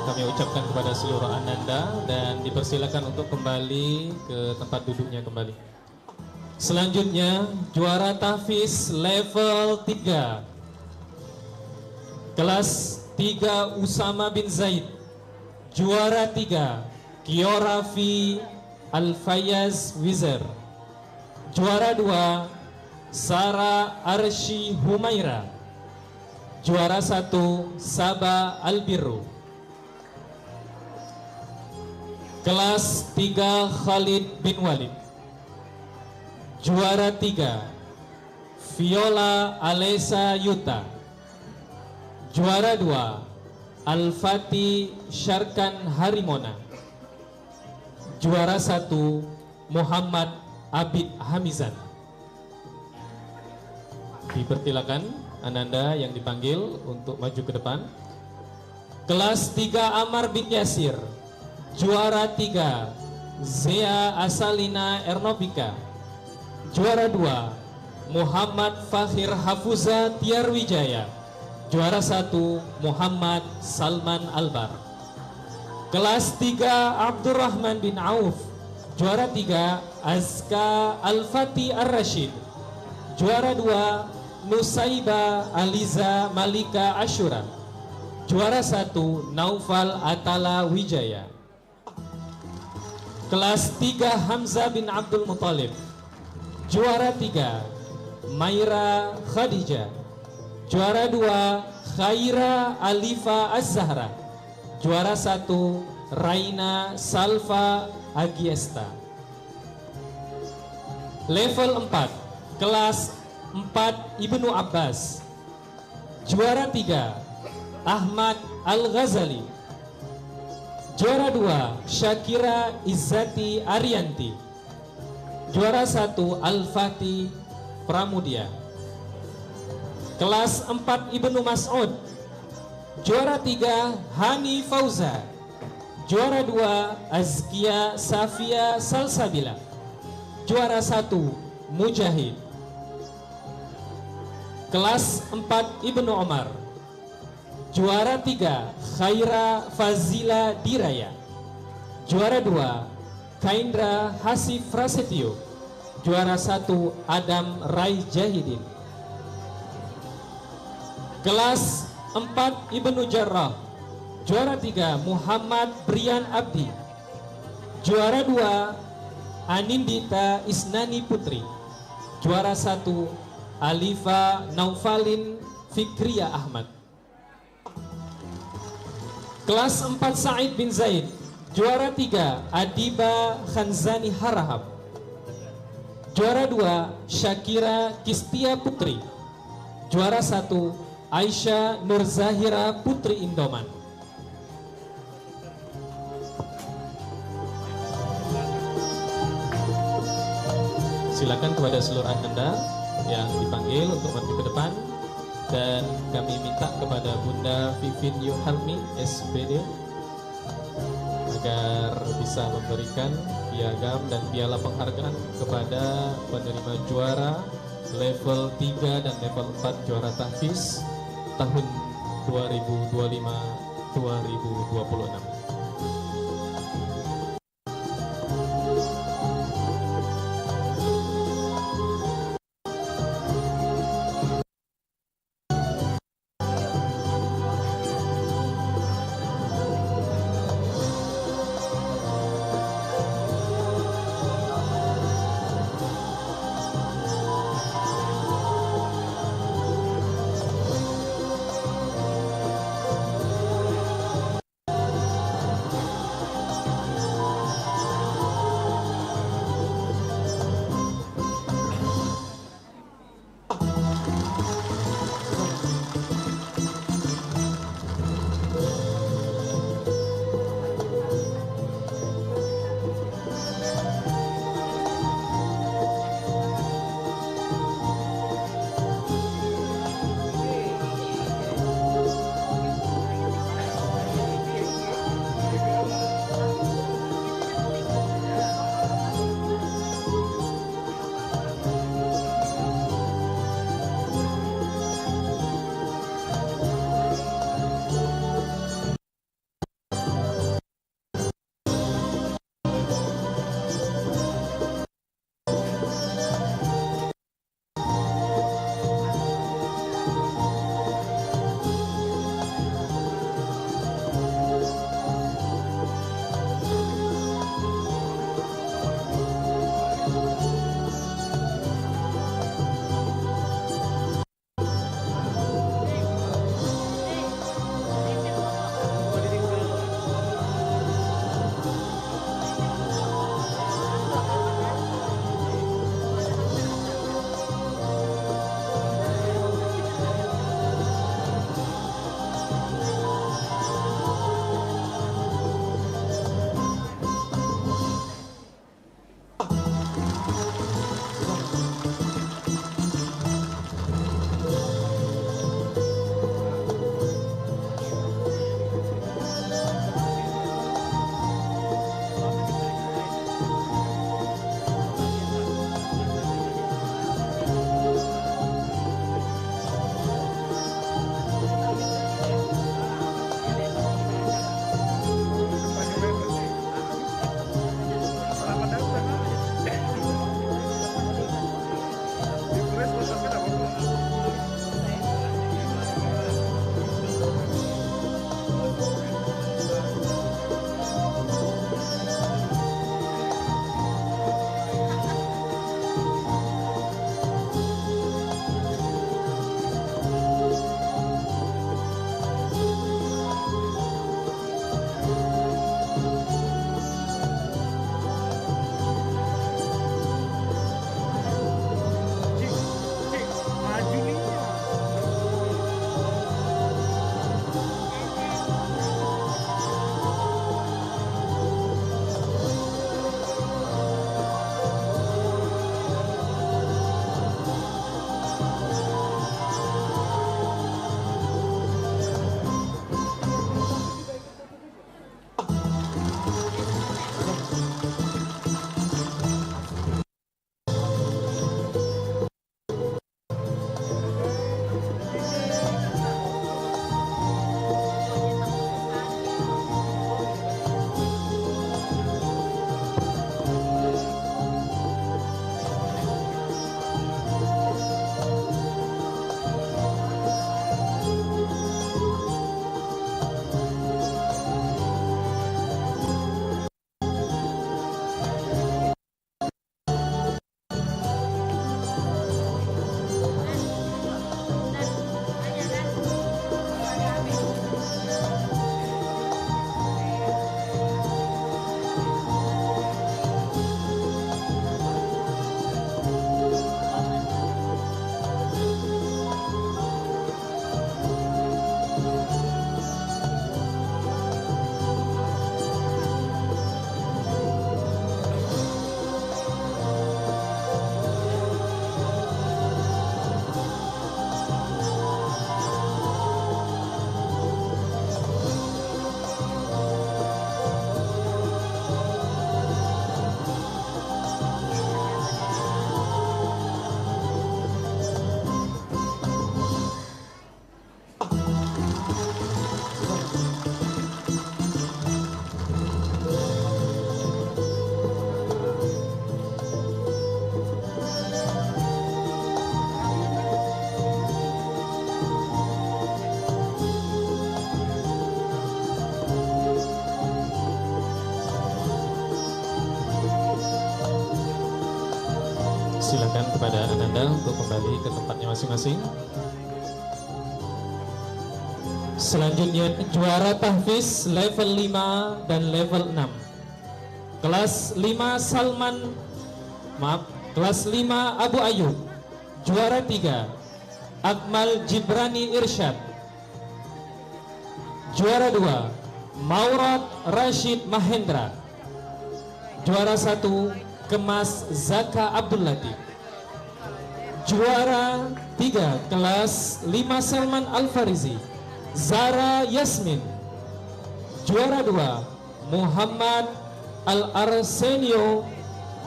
kami ucapkan kepada seluruh ananda dan dipersilakan untuk kembali ke tempat duduknya kembali. Selanjutnya juara tahfiz level 3 kelas 3 Usama bin Zaid. Juara 3 Kiorafi Al-Fayyaz Wizard. Juara 2 Sarah Arsy Humaira. Juara 1 Saba Al-Birru. Kelas 3 Khalid bin Walid. Juara 3 Viola Alessa Yuta. Juara 2 Al-Fatih Syarkan Harimona. Juara 1 Muhammad Abid Hamizan. Dipersilakan ananda yang dipanggil untuk maju ke depan. Kelas 3 Ammar bin Yasir. Juara 3 Zea Asalina Ernopika. Juara 2 Muhammad Fakhir Hafuza Tiarwijaya. Juara 1 Muhammad Salman Albar. Kelas 3 Abdurrahman bin Auf. Juara 3 Azka Al-Fatih Ar-Rashid. Juara 2 Nusaiba Aliza Malika Ashura. Juara 1 Naufal Atala Wijaya. Kelas 3 Hamzah bin Abdul Muthalib. Juara 3 Maira Khadijah. Juara 2 Khaira Alifa Az-Zahra. Juara 1 Raina Salva Agiesta. Level 4 kelas 4 Ibnu Abbas. Juara 3 Ahmad Al-Ghazali. Juara 2 Syakira Izzati Arianti. Juara 1 Al-Fatih Pramudia. Kelas 4 Ibnu Mas'ud. Juara 3 Hani Fauza. Juara 2 Azkia Safia Salsabila. Juara 1 Mujahid. Kelas 4 Ibnu Omar. Juara 3 Khaira Fazila Diraya. Juara 2 Kaindra Hasif Prasetyo. Juara 1 Adam Rai Jahidin. Kelas 4 Ibnu Jarrah. Juara 3 Muhammad Brian Abdi. Juara 2 Anindita Isnani Putri. Juara 1 Alifa Naufalin Fikriya Ahmad. Kelas 4 Said bin Zaid. Juara 3 Adiba Khanzani Harahap. Juara 2 Syakira Kistia Putri. Juara 1 Aisyah Nur Zahira Putri Indoman. Silakan kepada seluruh ananda yang dipanggil untuk maju ke depan, dan kami minta kepada Bunda Vivin Yuhalmi SPD agar bisa memberikan piagam dan piala penghargaan kepada penerima juara level 3 dan level 4 juara tahfiz tahun 2025-2026. Silakan kepada Ananda untuk kembali ke tempatnya masing-masing. Selanjutnya juara tahfiz level 5 dan level 6. Kelas 5 kelas 5 Abu Ayub. Juara 3 Akmal Jibrani Irsyad. Juara 2 Maurat Rashid Mahendra. Juara 1 Kemas Zaka Abdul Latif. Juara 3 kelas 5 Salman Al-Farizi Zara Yasmin. Juara 2 Muhammad Al-Arsenio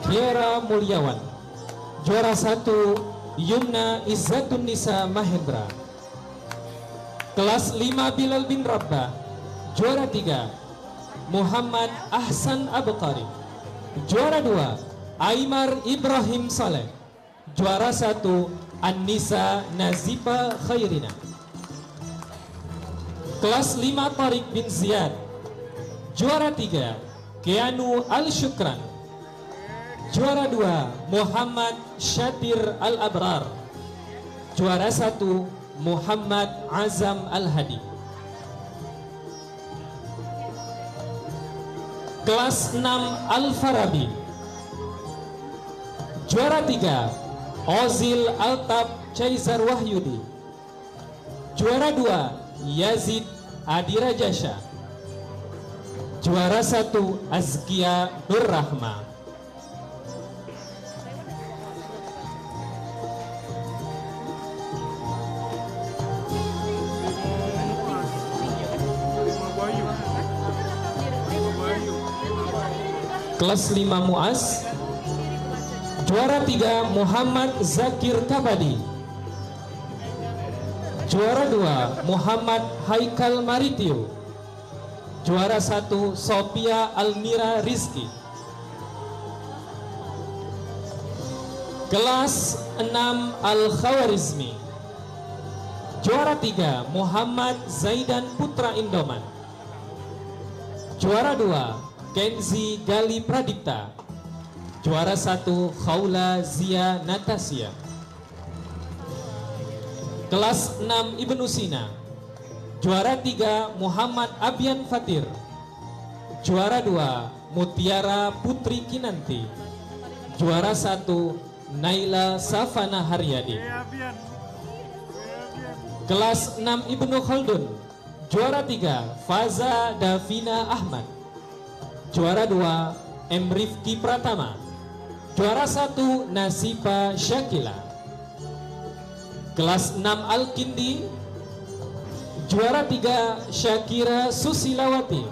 Kiera Mulyawan. Juara 1 Yumna Izzatun Nisa Mahendra. Kelas 5 Bilal bin Rabbah. Juara 3 Muhammad Ahsan Abqari. Juara 2 Aimar Ibrahim Saleh. Juara 1 An-Nisa Nazifa Khairina. Kelas 5 Tariq bin Ziyad. Juara 3 Keanu Al-Syukran. Juara 2 Muhammad Syatir Al-Abrar. Juara 1 Muhammad Azam Al-Hadi. Kelas 6 Al-Farabi. Juara 3 Ozil Altab Caizar Wahyudi. Juara 2 Yazid Adirajasha. Juara 1 Azkia Nurrahma. Kelas 5 Muaz. Juara 3 Muhammad Zakir Kabadi. Juara 2 Muhammad Haikal Maritio. Juara 1 Sophia Almira Rizki. Kelas 6 Al-Khawarizmi. Juara 3 Muhammad Zaidan Putra Indoman. Juara 2 Kenzi Gali Pradipta. Juara 1 Khawla Zia Natasya. Kelas 6 Ibnu Sina. Juara 3 Muhammad Abian Fatir. Juara 2 Mutiara Putri Kinanti. Juara 1 Naila Safana Haryadi. Kelas 6 Ibnu Khaldun. Juara 3 Faza Davina Ahmad. Juara 2 M. Rifki Pratama. Juara 1 Nasifa Syakila. Kelas 6 Al-Kindi. Juara 3 Syakira Susilawati.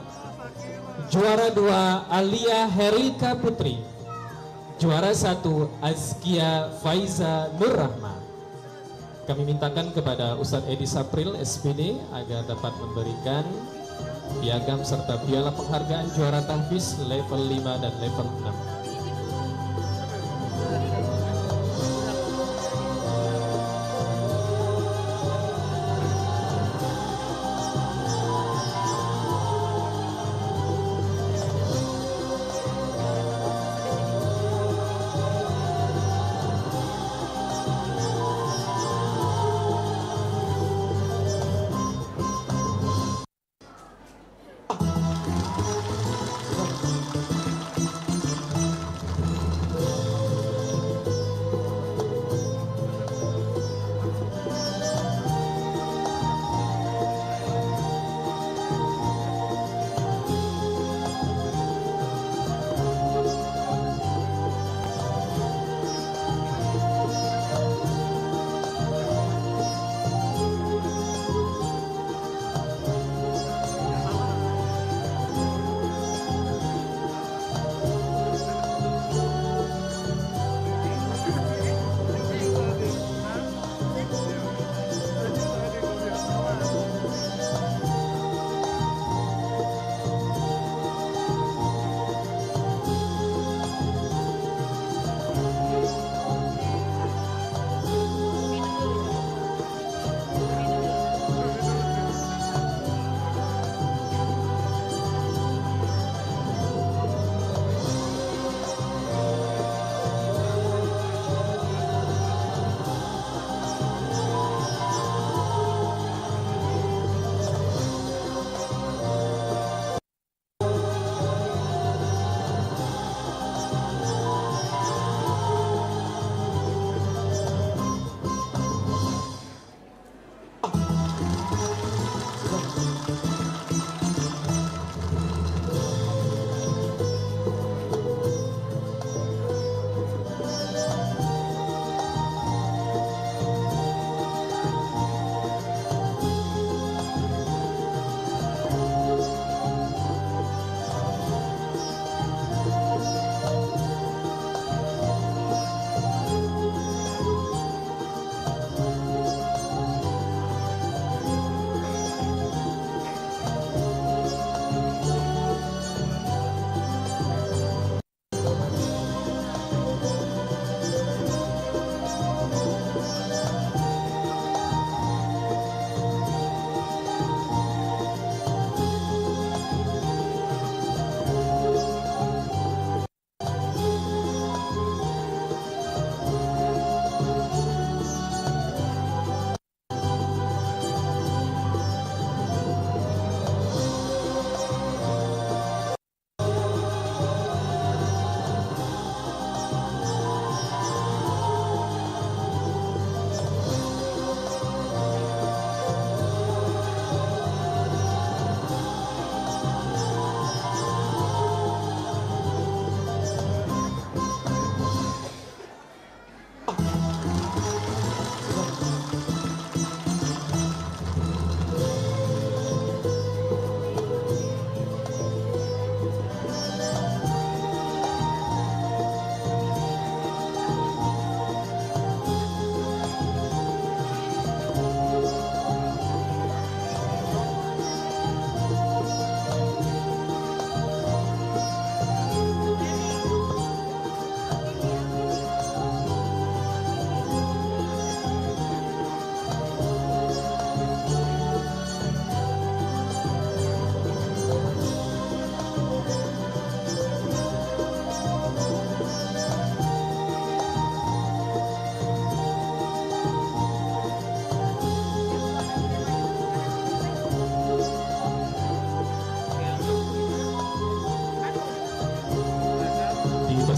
Juara 2 Alia Herilka Putri. Juara 1 Azkia Faiza Nurrahma. Kami mintakan kepada Ustadz Edi Sapril SPD agar dapat memberikan piagam serta piala penghargaan juara tahfiz level 5 dan level 6.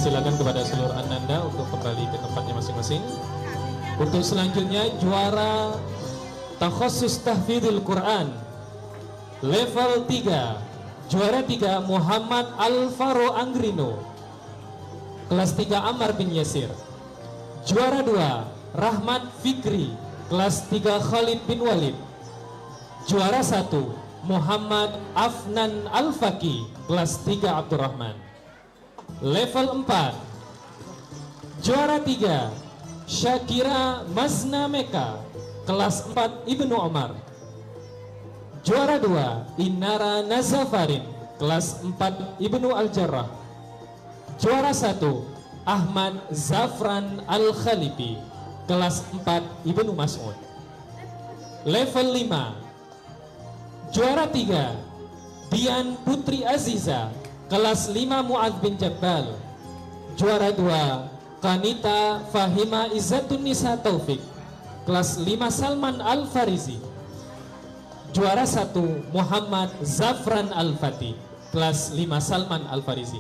Persilakan kepada seluruh ananda untuk kembali ke tempatnya masing-masing. Untuk selanjutnya juara takhasus tahfidzul Quran level 3. Juara 3 Muhammad Alvaro Angrino, kelas 3 Ammar bin Yasir. Juara 2 Rahmat Fikri, kelas 3 Khalid bin Walid. Juara 1 Muhammad Afnan Al-Faqi, kelas 3 Abdurrahman. Level 4 juara 3 Syakira Mazna Meka, kelas 4 Ibnu Omar. Juara 2 Inara Nazafarin, kelas 4 Ibnu Al-Jarrah. Juara 1 Ahmad Zafran Al-Khalifi, kelas 4 Ibnu Mas'ud. Level 5 juara 3 Dian Putri Aziza, kelas 5 Mu'adz bin Jabal. Juara 2 Kanita Fahima Izzatun Nisa Taufik, kelas 5 Salman Al-Farizi. Juara 1 Muhammad Zafran Al-Fatih, kelas 5 Salman Al-Farizi.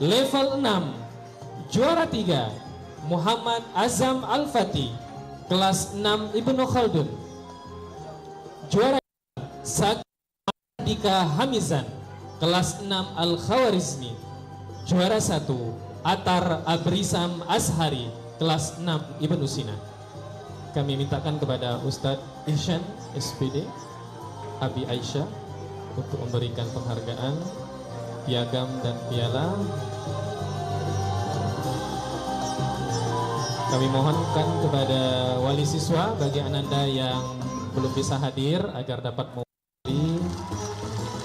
Level 6 juara 3 Muhammad Azam Al-Fatih, kelas 6 Ibnu Khaldun. Juara 2 Sadika Hamizan, kelas 6 Al-Khawarizmi. Juara 1 Atar Abrisam Ashari, kelas 6 Ibnu Sina. Kami mintakan kepada Ustadz Ihsan SPD Abi Aisyah untuk memberikan penghargaan, piagam dan piala. Kami mohonkan kepada wali siswa bagi ananda yang belum bisa hadir agar dapat mewakili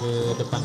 ke depan.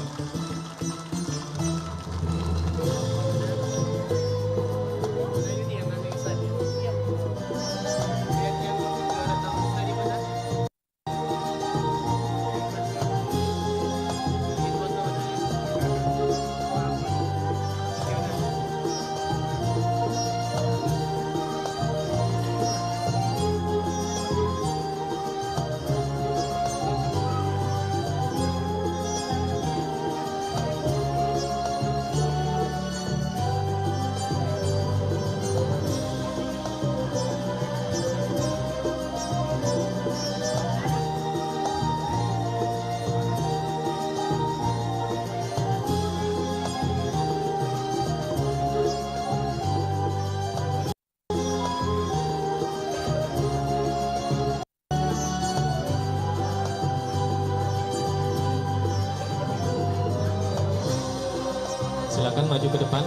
Silakan maju ke depan.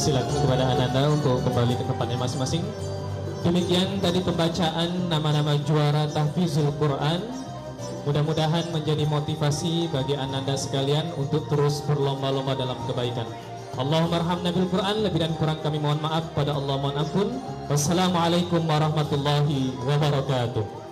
Silakan kepada ananda untuk kembali ke tempatnya masing-masing. Demikian tadi pembacaan nama-nama juara tahfidzul Quran. Mudah-mudahan menjadi motivasi bagi ananda sekalian untuk terus berlomba-lomba dalam kebaikan. Allahumma arhamna bil Quran, lebih dan kurang kami mohon maaf, pada Allah mohon ampun. Wassalamualaikum warahmatullahi wabarakatuh.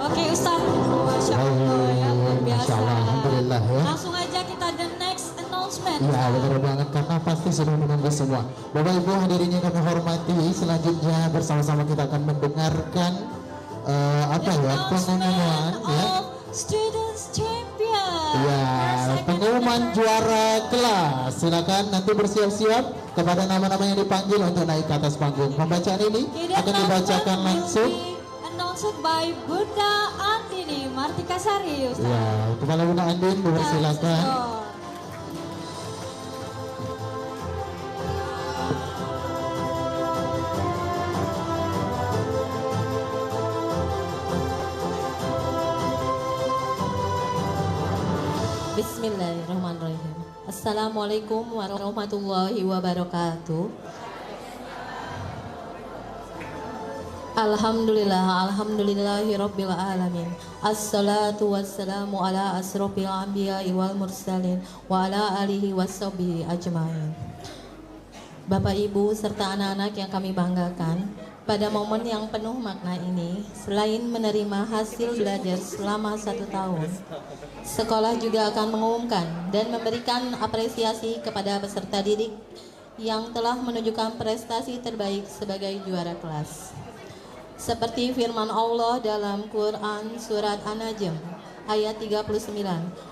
Oke Ustaz, Masya Allah ya, luar biasa. Alhamdulillah ya. Langsung aja kita the next announcement. Ya, benar banget, karena pasti sudah menunggu semua. Bapak Ibu hadirin yang kami hormati, selanjutnya bersama-sama kita akan mendengarkan pengumuman ya. Students Champion. Ya, pengumuman juara kelas. Silakan nanti bersiap-siap kepada nama-nama yang dipanggil untuk naik ke atas panggung. Pembacaan ini akan dibacakan langsung sponsored by Bunda Andini Martika Sari, Ustaz. Ya, Kepala Bunda Andin, dipersilakan. Bismillahirrahmanirrahim. Assalamualaikum warahmatullahi wabarakatuh. Alhamdulillahi rabbil alamin. Assalatu wassalamu ala asrofil anbiya'i wal mursalin wa ala alihi washabihi ajmain. Bapak Ibu serta anak-anak yang kami banggakan, pada momen yang penuh makna ini, selain menerima hasil belajar selama 1 tahun, sekolah juga akan mengumumkan dan memberikan apresiasi kepada peserta didik yang telah menunjukkan prestasi terbaik sebagai juara kelas. Seperti firman Allah dalam Quran Surat An-Najm ayat 39,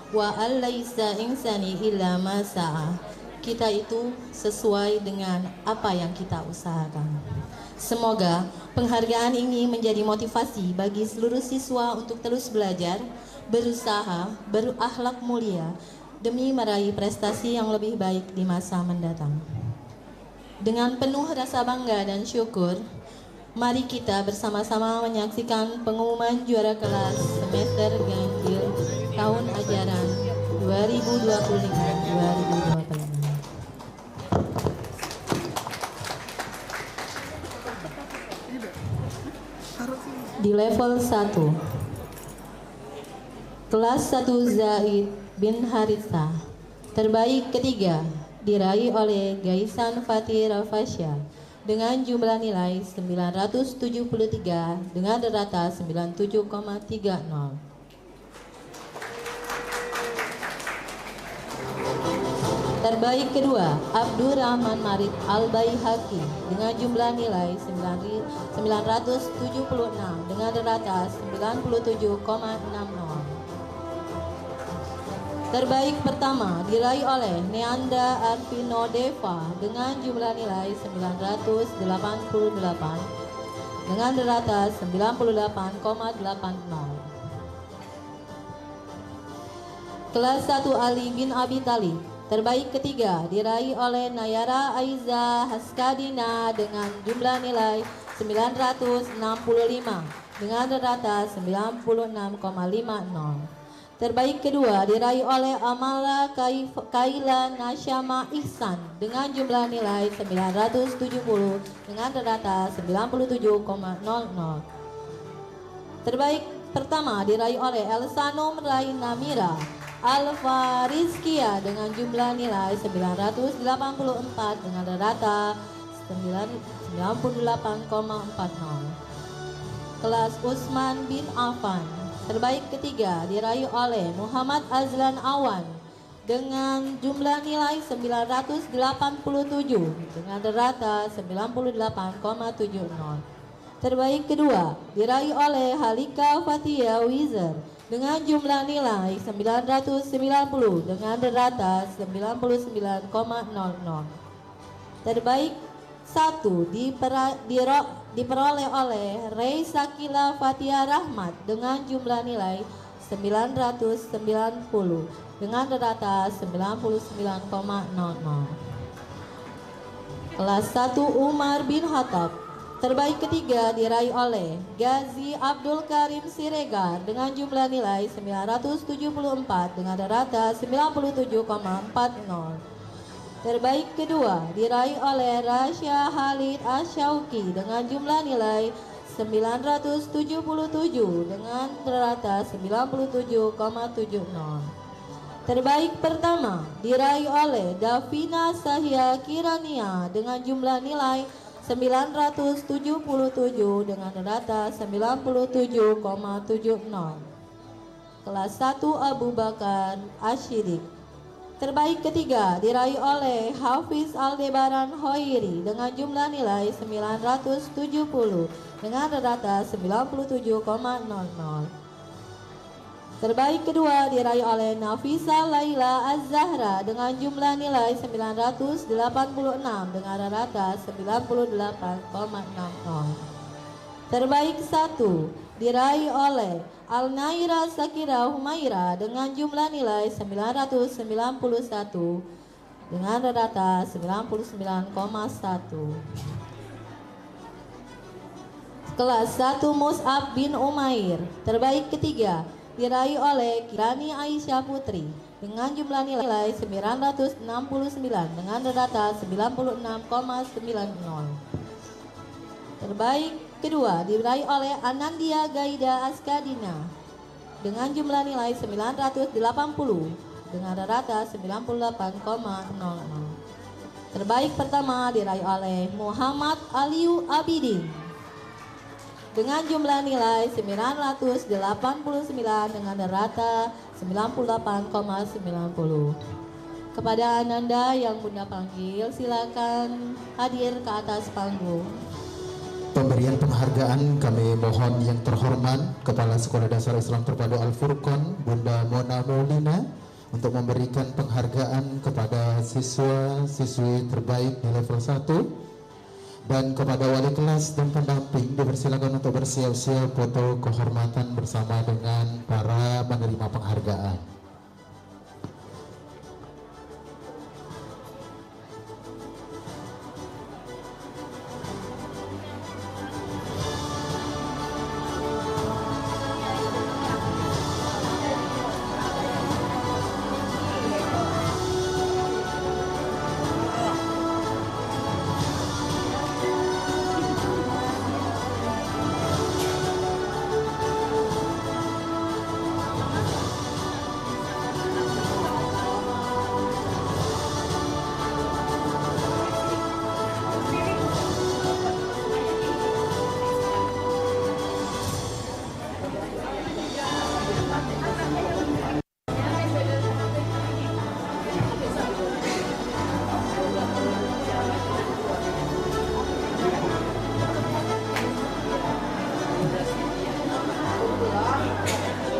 wa alaisa insani illa ma sa'a. Kita itu sesuai dengan apa yang kita usahakan. Semoga penghargaan ini menjadi motivasi bagi seluruh siswa untuk terus belajar, berusaha, berakhlak mulia demi meraih prestasi yang lebih baik di masa mendatang. Dengan penuh rasa bangga dan syukur, mari kita bersama-sama menyaksikan pengumuman juara kelas semester ganjil tahun ajaran 2025-2026. Di level 1, kelas 1 Zaid bin Haritha, terbaik ketiga diraih oleh Gaisan Fatih Rafasya dengan jumlah nilai 973 dengan rata 97,30. Terbaik kedua, Abdurrahman Marid Al-Baihaqi dengan jumlah nilai 976 dengan rata 97,60. Terbaik pertama diraih oleh Neanda Arvino Deva dengan jumlah nilai 988 dengan rata 98,80. Kelas 1 Ali bin Abi Thalib, terbaik ketiga diraih oleh Nayara Aiza Haskadina dengan jumlah nilai 965 dengan rata 96,50. Terbaik kedua diraih oleh Amala Kaila Nasyama Ihsan dengan jumlah nilai 970 dengan rata 97,00. Terbaik pertama diraih oleh Elsano Meraina Mira Alfa Rizkia dengan jumlah nilai 984 dengan rata 98,40. Kelas Usman bin Affan, terbaik ketiga diraih oleh Muhammad Azlan Awan dengan jumlah nilai 987 dengan rata 98,70. Terbaik kedua diraih oleh Halika Fatia Wizer dengan jumlah nilai 990 dengan rata 99,00. Terbaik 1 diperoleh oleh Rey Sakila Fatia Rahmat dengan jumlah nilai 990 dengan rata 99,00. Kelas 1 Umar bin Khattab, terbaik ketiga diraih oleh Gazi Abdul Karim Siregar dengan jumlah nilai 974 dengan rata 97,40. Terbaik kedua diraih oleh Rasya Halid Asyauki dengan jumlah nilai 977 dengan rata 97,70. Terbaik pertama diraih oleh Davina Sahya Kirania dengan jumlah nilai 977 dengan rata 97,70. Kelas 1 Abu Bakar Asyidik, terbaik ketiga diraih oleh Hafiz Aldebaran Hoiri dengan jumlah nilai 970 dengan rata 97,00. Terbaik kedua diraih oleh Nafisa Laila Az-Zahra dengan jumlah nilai 986 dengan rata 98,60. Terbaik 1 diraih oleh Al-Naira Sakira Humaira dengan jumlah nilai 991 dengan rata 99,1. Kelas 1 Mus'ab bin Umair terbaik ketiga diraih oleh Kirani Aisyah Putri dengan jumlah nilai 969 dengan rata 96,90. Terbaik kedua diraih oleh Anandia Gaida Askadina dengan jumlah nilai 980 dengan rata 98,00. Terbaik pertama diraih oleh Muhammad Aliu Abidin dengan jumlah nilai 989 dengan rata 98,90. Kepada Ananda yang Bunda panggil, silakan hadir ke atas panggung. Pemberian penghargaan kami mohon yang terhormat Kepala Sekolah Dasar Islam Terpadu Al-Furqon Bunda Mona Maulina untuk memberikan penghargaan kepada siswa-siswi terbaik di level 1. Dan kepada wali kelas dan pendamping dipersilakan untuk bersiap-siap foto kehormatan bersama dengan para penerima penghargaan.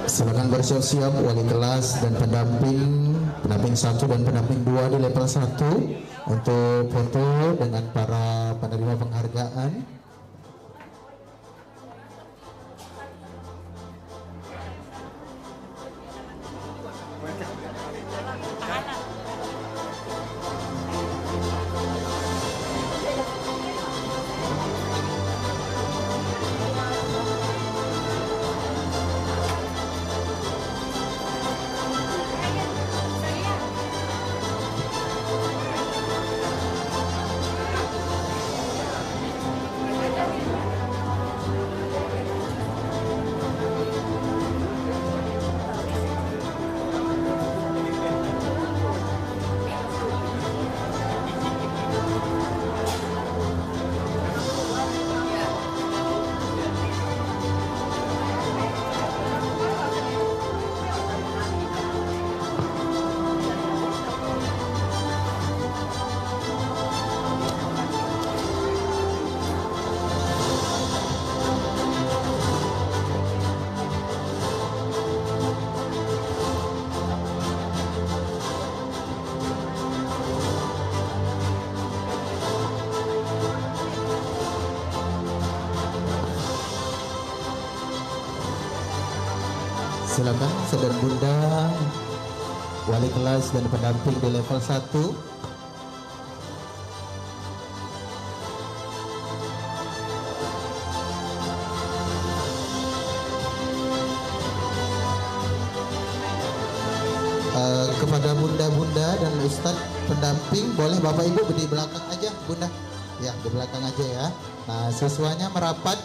Silakan bersiap-siap wali kelas dan pendamping 1 dan pendamping 2 di level 1 untuk foto dengan para penerima penghargaan. Silakan saudara bunda, wali kelas dan pendamping di level 1. Kepada bunda-bunda dan ustadz pendamping, boleh bapak ibu di belakang aja bunda, ya di belakang aja ya. Nah siswanya merapat.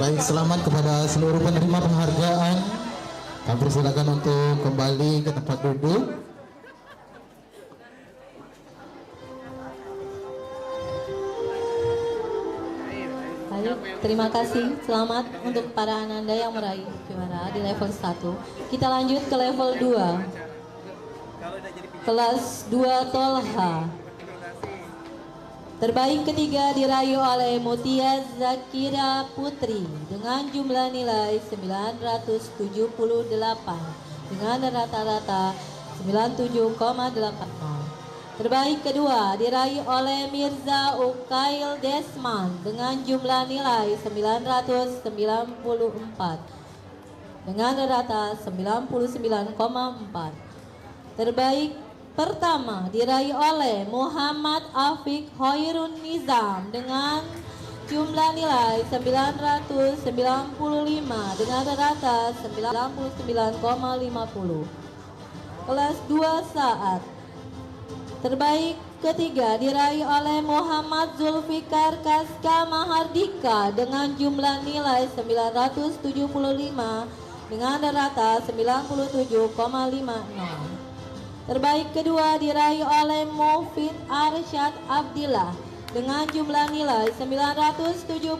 Baik, selamat kepada seluruh penerima penghargaan. Kami persilakan untuk kembali ke tempat duduk. Baik, terima kasih. Selamat untuk para ananda yang meraih juara di level 1. Kita lanjut ke level 2. Kelas 2 Tolha. Terbaik ketiga diraih oleh Mutia Zakira Putri dengan jumlah nilai 978 dengan rata-rata 97,80. Terbaik kedua diraih oleh Mirza Ukail Desman dengan jumlah nilai 994 dengan rata 99,4. Terbaik pertama diraih oleh Muhammad Afiq Hoirun Nizam dengan jumlah nilai 995 dengan rata 99,50. Kelas 2 Saat. Terbaik ketiga diraih oleh Muhammad Zulfikar Kaska Mahardika dengan jumlah nilai 975 dengan rata 97,50. Terbaik kedua diraih oleh Mufid Arsyad Abdillah dengan jumlah nilai 979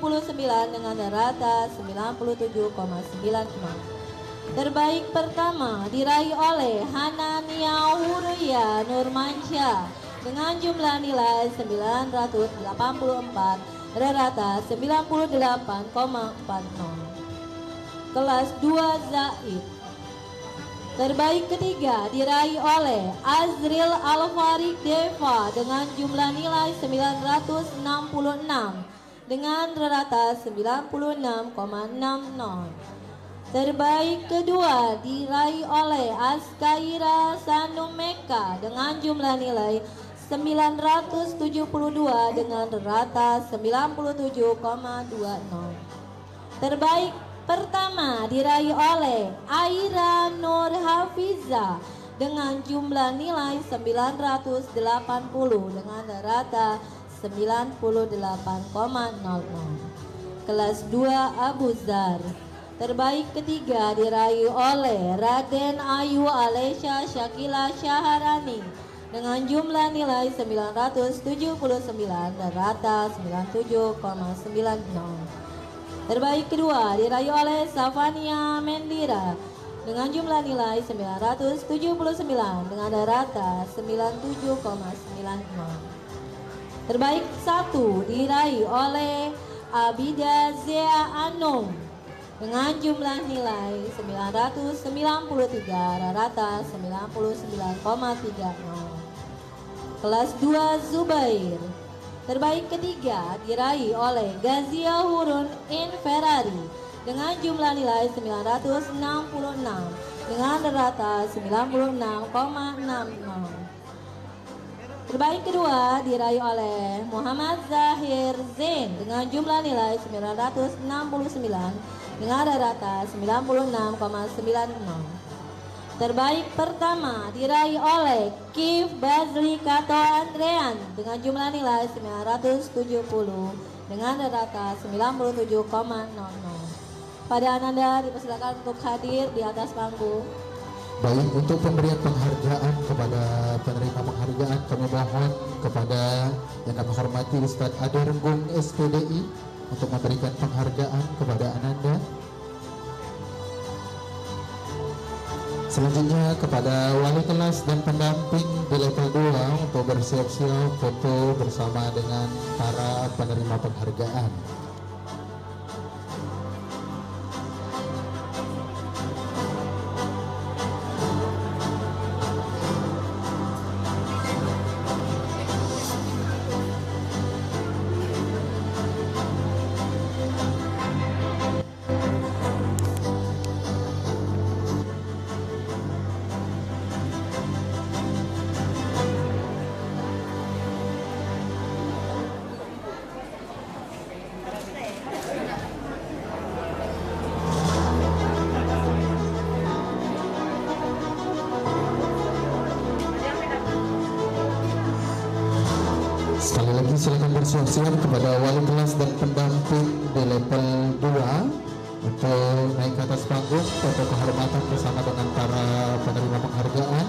dengan rata 97,96. Terbaik pertama diraih oleh Hanania Huruya Nurmansyah dengan jumlah nilai 984 rata 98,40. Kelas 2 Zaid. Terbaik ketiga diraih oleh Azril Alfarik Deva dengan jumlah nilai 966 dengan rata 96,60. Terbaik kedua diraih oleh Askaira Sanumeka dengan jumlah nilai 972 dengan rata 97,20. Terbaik pertama diraih oleh Aira Nur Hafiza dengan jumlah nilai 980 dengan rata 98,00. Kelas 2 Abu Zar. Terbaik ketiga diraih oleh Raden Ayu Alesya Syakila Syaharani dengan jumlah nilai 979 dan rata 97,90. Terbaik kedua diraih oleh Safania Mendira dengan jumlah nilai 979 dengan rata 97,90. Terbaik satu diraih oleh Abida Zea Anum dengan jumlah nilai 993 rata 99,30. Kelas 2 Zubair. Terbaik ketiga diraih oleh Gazia Hurun In Ferrari dengan jumlah nilai 966 dengan rata 96,60. Terbaik kedua diraih oleh Muhammad Zahir Zain dengan jumlah nilai 969 dengan rata 96,90. Terbaik pertama diraih oleh Kif Bazli Kato Andrean dengan jumlah nilai 970 dengan rata 97,00. Pada Ananda dipersilakan untuk hadir di atas panggung. Baik, untuk pemberian penghargaan kepada penerima penghargaan, kami mohon kepada yang kami hormati Ustadz Ade Renggung SPDI untuk memberikan penghargaan kepada Ananda. Selanjutnya kepada wali kelas dan pendamping di level 2 untuk bersiap-siap foto bersama dengan para penerima penghargaan. Sekali lagi silakan bersiap-siap kepada wali kelas dan pendamping di level 2 untuk naik ke atas panggung foto kehormatan bersama dengan para penerima penghargaan.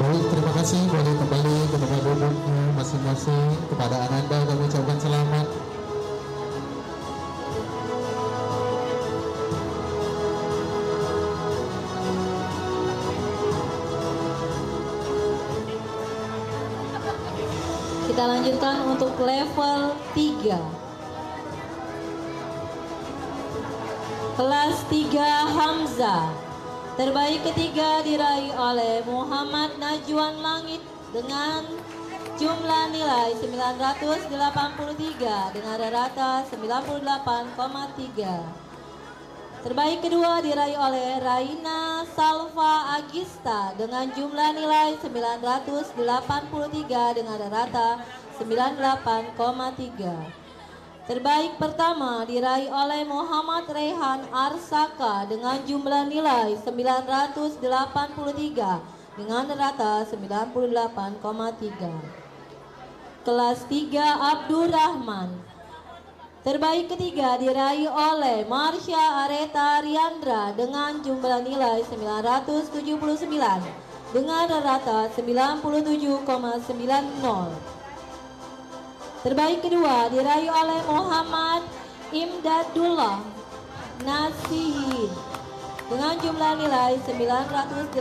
Baik, terima kasih. Boleh kembali ke tempat duduknya masing-masing. Kepada Ananda kami ucapkan selamat. Kita lanjutkan untuk level 3. Kelas 3 Hamzah. Terbaik ketiga diraih oleh Muhammad Najwan Langit dengan jumlah nilai 983 dengan rata 98,3. Terbaik kedua diraih oleh Raina Salva Agista dengan jumlah nilai 983 dengan rata 98,3. Terbaik pertama diraih oleh Muhammad Rehan Arsaka dengan jumlah nilai 983 dengan rata 98,3. Kelas 3 Abdurrahman. Terbaik ketiga diraih oleh Marsha Areta Riandra dengan jumlah nilai 979 dengan rata 97,90. Terbaik kedua diraih oleh Muhammad Imdadullah Nasihin dengan jumlah nilai 980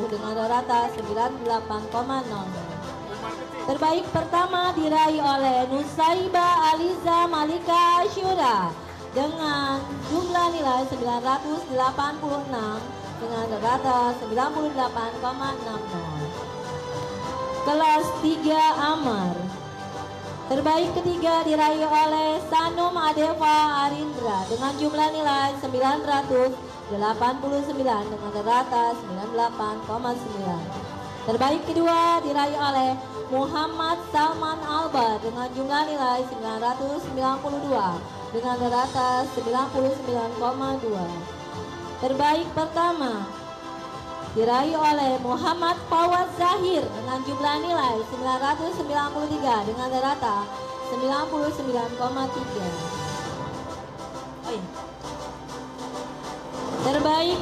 dengan rata 98,00. Terbaik pertama diraih oleh Nusaiba Aliza Malika Asyura dengan jumlah nilai 986 dengan rata 98,60. Kelas 3 Amar. Terbaik ketiga diraih oleh Sanum Adeva Arindra dengan jumlah nilai 989 dengan rata 98,9. Terbaik kedua diraih oleh Muhammad Salman Albar dengan jumlah nilai 992 dengan rata 99,2. Terbaik pertama diraih oleh Muhammad Fawaz Zahir dengan jumlah nilai 993 dengan rata 99,3. Terbaik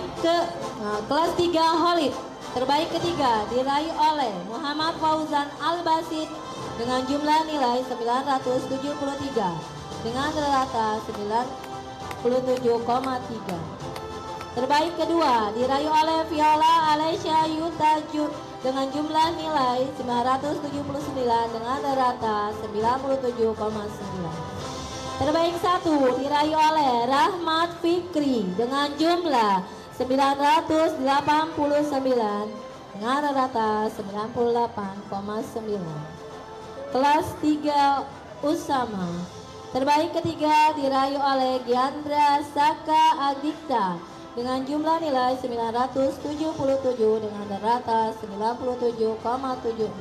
kelas 3 Holid. Terbaik ketiga diraih oleh Muhammad Fauzan Al-Basid dengan jumlah nilai 973 dengan rata 97,3. Terbaik kedua diraih oleh Viola Alessia Yutajud dengan jumlah nilai 979 dengan rata 97,9. Terbaik satu diraih oleh Rahmat Fikri dengan jumlah 989 dengan rata 98,9. Kelas 3 Usama. Terbaik ketiga diraih oleh Giandra Saka Adikta dengan jumlah nilai 977 dengan rata 97,70.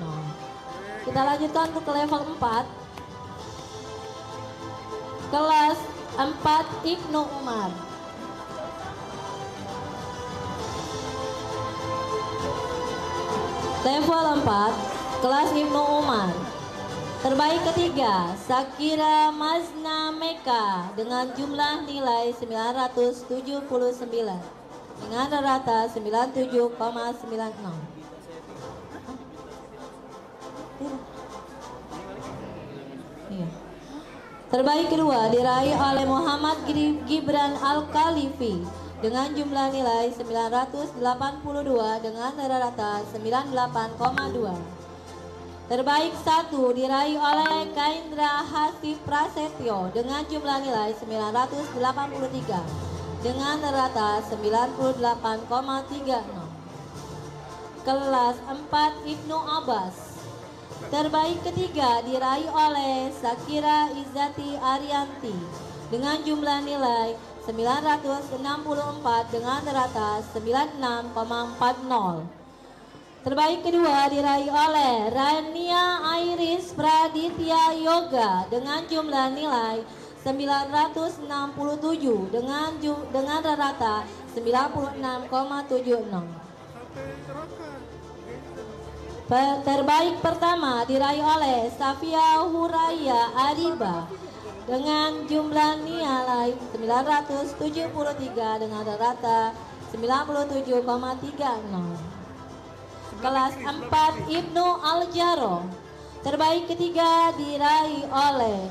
Kita lanjutkan untuk ke level 4. Kelas 4 Ibnu Umar. Level 4 kelas Ibnu Umar. Terbaik ketiga, Sakira Mazna Meka dengan jumlah nilai 979 dengan rata 97,96. Iya. Terbaik kedua diraih oleh Muhammad Gibran Al-Khalifi dengan jumlah nilai 982 dengan rata 98,2. Terbaik satu diraih oleh Kaindra Hasif Prasetyo dengan jumlah nilai 983 dengan rata 98,36. Kelas 4 Ibnu Abbas. Terbaik ketiga diraih oleh Sakira Izzati Arianti dengan jumlah nilai 964 dengan rata 96,40. Terbaik kedua diraih oleh Rania Iris Praditya Yoga dengan jumlah nilai 967 dengan rata 96,76. Terbaik pertama diraih oleh Safia Huraya Ariba dengan jumlah nilai 973 dengan rata 97,30. Kelas 4 Ibnu Al-Jaro. Terbaik ketiga diraih oleh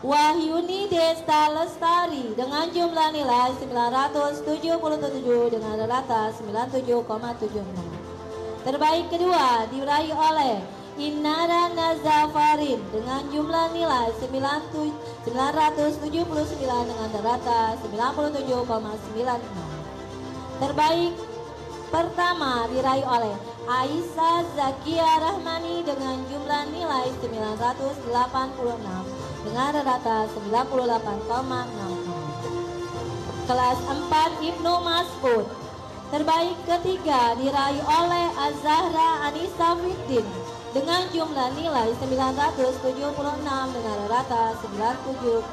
Wahyuni Desta Lestari dengan jumlah nilai 977 dengan rata 97,76. Terbaik kedua diraih oleh Inara Nazafarin dengan jumlah nilai 979 dengan rata 97,96. Terbaik pertama diraih oleh Aisyah Zakia Rahmani dengan jumlah nilai 986 dengan rata 98,60. Kelas 4 Ibnu Mas'ud. Terbaik ketiga diraih oleh Azahra Anissa Fiddin dengan jumlah nilai 976 dengan rata 97,60.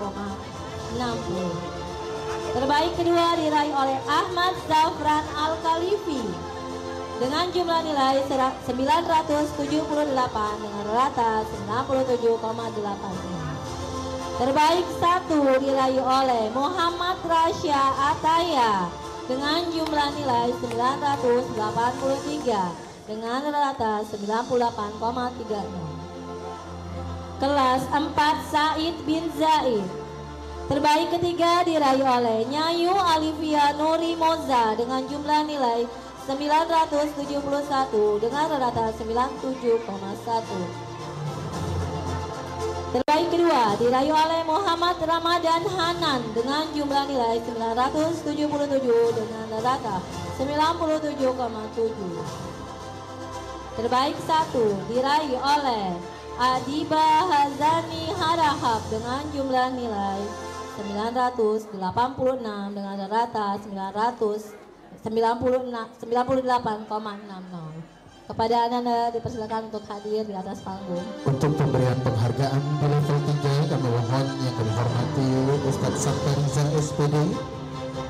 Terbaik kedua diraih oleh Ahmad Zafran Al-Khalifi dengan jumlah nilai 978 dengan rata 97,85. Terbaik satu diraih oleh Muhammad Rasya Ataya dengan jumlah nilai 983 dengan rata 98,36. Kelas 4 Said bin Zaid. Terbaik ketiga diraih oleh Nyayu Alivia Nuri Moza dengan jumlah nilai 971 dengan rata 97,1. Terbaik kedua diraih oleh Muhammad Ramadan Hanan dengan jumlah nilai 977 dengan rata 97,7. Terbaik satu diraih oleh Adiba Hazani Harahap dengan jumlah nilai 986 dengan rata 98,60. Kepada Anda dipersilakan untuk hadir di atas panggung. Untuk pemberian penghargaan di level 3 kami mohon yang kami hormati Ustadz Saftariza SPD,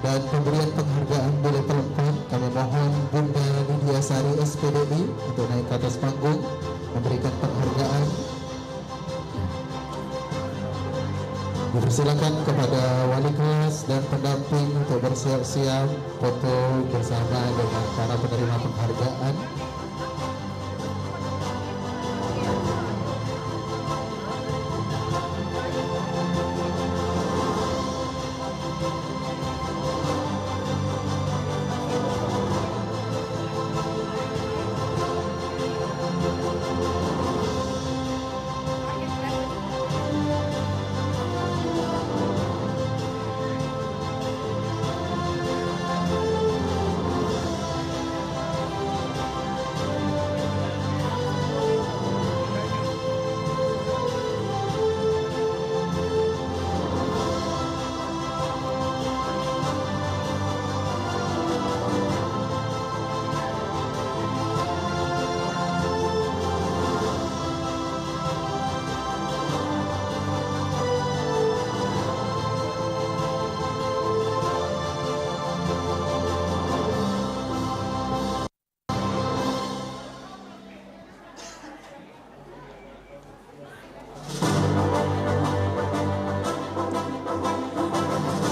dan pemberian penghargaan di level 4 kami mohon Bunda Lydia Sari SPDI untuk naik ke atas panggung memberikan penghargaan. Dipersilakan kepada wali kelas dan pendamping untuk bersiap-siap foto bersama dengan para penerima penghargaan.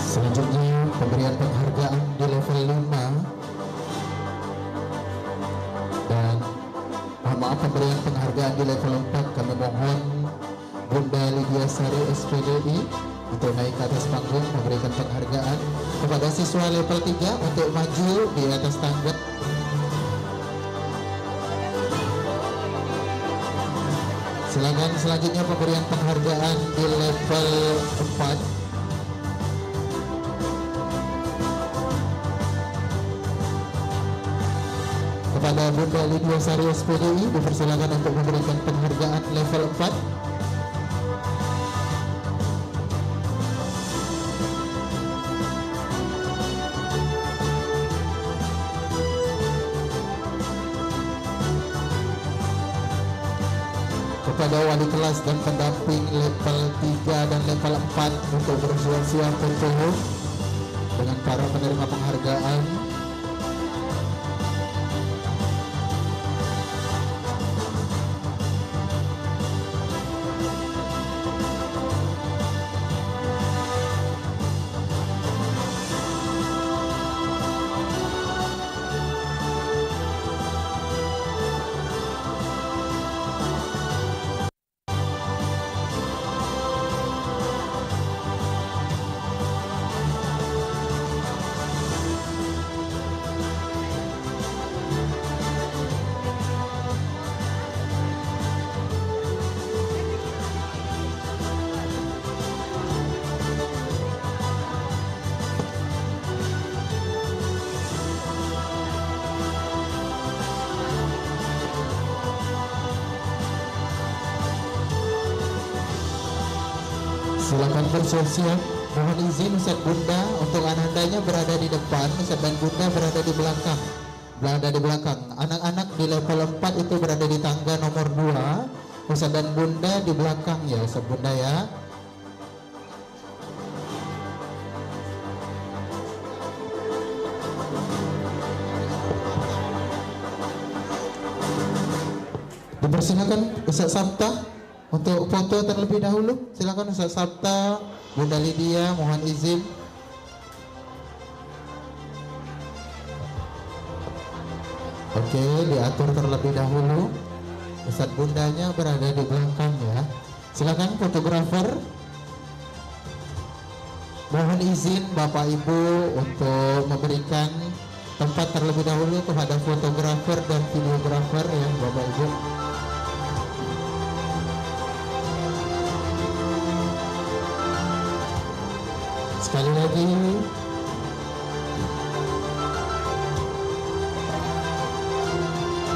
Selanjutnya pemberian penghargaan di level 5 dan maaf, pemberian penghargaan di level 4 kami mohon Bunda Lydia Sari SPDI untuk naik ke atas panggung memberikan penghargaan kepada siswa level 3 untuk maju di atas tangga. Silakan selanjutnya pemberian penghargaan di level 4 kepada Bunda Lydia Sari SPDI, dipersilakan untuk memberikan penghargaan level 4. Kepada wali kelas dan pendamping level 3 dan level 4 untuk bersiap-siap foto dengan para penerima penghargaan. Silakan bersiap-siap. Mohon izin Ustaz Bunda untuk anandanya berada di depan, Ustaz dan Bunda berada di belakang. Berada di belakang. Anak-anak di level 4 itu berada di tangga nomor 2. Ustaz dan Bunda di belakang ya, Ustaz Bunda ya. Dipersilakan Ustaz Sabta untuk foto terlebih dahulu. Silakan Ustaz Sabta, Bunda Lydia, mohon izin. Oke, diatur terlebih dahulu. Ustaz Bundanya berada di belakang ya. Silakan fotografer. Mohon izin Bapak Ibu untuk memberikan tempat terlebih dahulu kepada fotografer dan videografer ya Bapak Ibu. Sekali lagi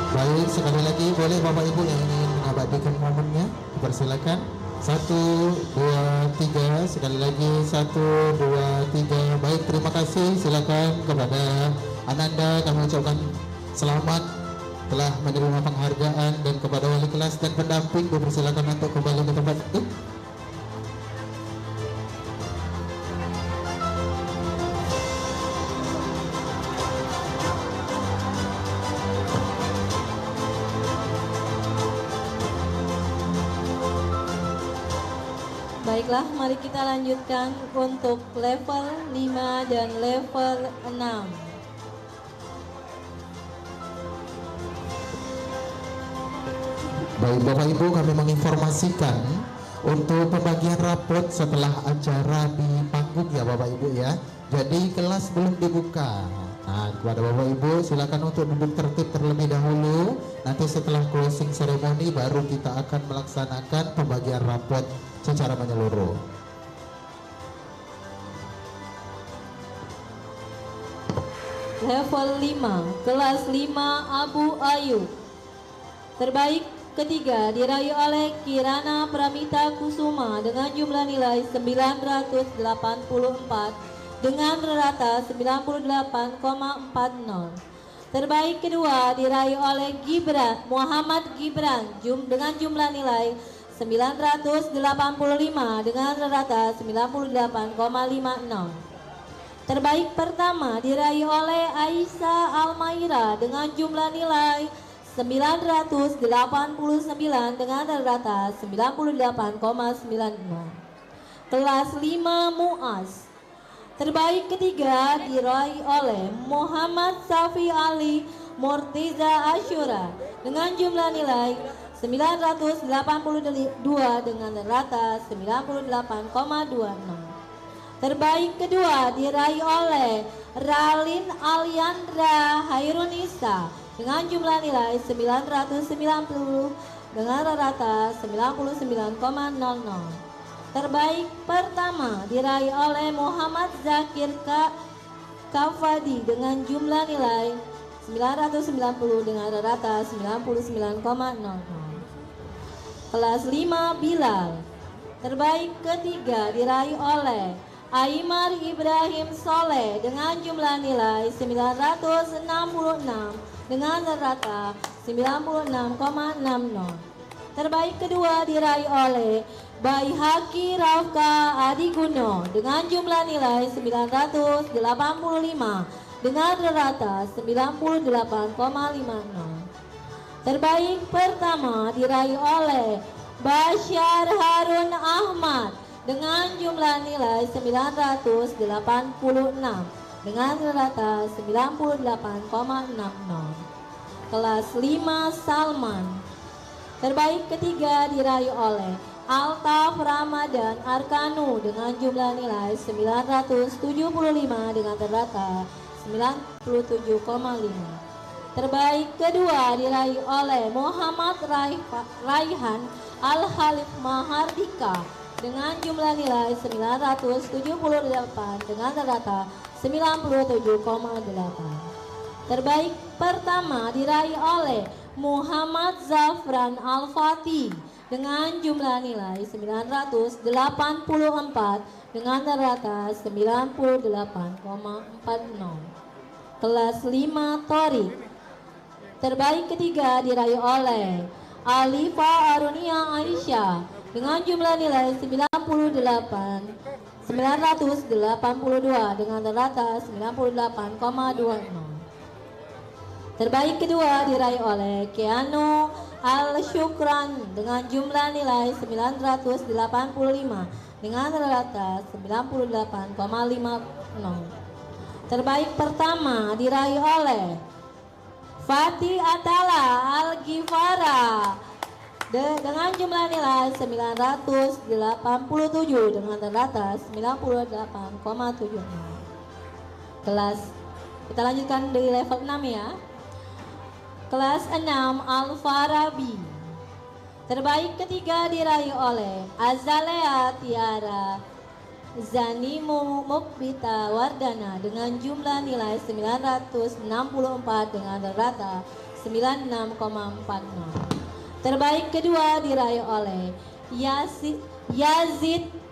baik, sekali lagi boleh Bapak Ibu yang ingin mengabadikan momennya dipersilakan. 1, 2, 3, sekali lagi 1, 2, 3. Baik, terima kasih. Silakan kepada Ananda kami ucapkan selamat telah menerima penghargaan, dan kepada wali kelas dan pendamping dipersilakan untuk kembali ke tempat duduk. Baiklah, mari kita lanjutkan untuk level 5 dan level 6. Baik Bapak Ibu, kami menginformasikan untuk pembagian rapot setelah acara di panggung ya Bapak Ibu ya. Jadi kelas belum dibuka. Nah, kepada Bapak Ibu silakan untuk duduk tertib terlebih dahulu. Nanti setelah closing ceremony baru kita akan melaksanakan pembagian rapot secara menyeluruh. Level 5, kelas 5 Abu Ayub. Terbaik ketiga diraih oleh Kirana Pramita Kusuma dengan jumlah nilai 984 dengan rata 98,40. Terbaik kedua diraih oleh Muhammad Gibran dengan jumlah nilai 985 dengan rata 98,50. Terbaik pertama diraih oleh Aisyah Almaira dengan jumlah nilai 989 dengan rata 98,90. Kelas 5 Muaz Terbaik ketiga diraih oleh Muhammad Safi Ali Murtiza Asyura dengan jumlah nilai 982 dengan rata 98,26. Terbaik kedua diraih oleh Ralin Aliandra Hairunisa dengan jumlah nilai 990 dengan rata 99,00. Terbaik pertama diraih oleh Muhammad Zakir Kafadi dengan jumlah nilai 990 dengan rata 99,00. Kelas 5 Bilal. Terbaik ketiga diraih oleh Aimar Ibrahim Soleh dengan jumlah nilai 966 dengan rata 96,60. Terbaik kedua diraih oleh Baihaki Rafka Adiguno dengan jumlah nilai 985 dengan rata 98,50. Terbaik pertama diraih oleh Bashar Harun Ahmad dengan jumlah nilai 986 dengan rata 98,60. Kelas 5 Salman. Terbaik ketiga diraih oleh Altaf Ramadan Arkanu dengan jumlah nilai 975 dengan rata 97,5. Terbaik kedua diraih oleh Muhammad Raihan Al-Khalif Mahardika dengan jumlah nilai 978 dengan rata 97,8. Terbaik pertama diraih oleh Muhammad Zafran Al-Fatih dengan jumlah nilai 984 dengan rata 98,40. Kelas 5 Torik. Terbaik ketiga diraih oleh Alifa Arunia Aisyah dengan jumlah nilai 982 dengan rata 98,20. Terbaik kedua diraih oleh Keanu Al-Syukran dengan jumlah nilai 985 dengan rata 98,50. Terbaik pertama diraih oleh Fatih Atala Al-Ghifara dengan jumlah nilai 987 dengan rata 98,76. Kelas kita lanjutkan dari level 6 ya. Kelas 6 Al-Farabi. Terbaik ketiga diraih oleh Azalea Tiara Zanimu Mukbita Wardana dengan jumlah nilai 964 dengan rata 96,40. Terbaik kedua diraih oleh Yazid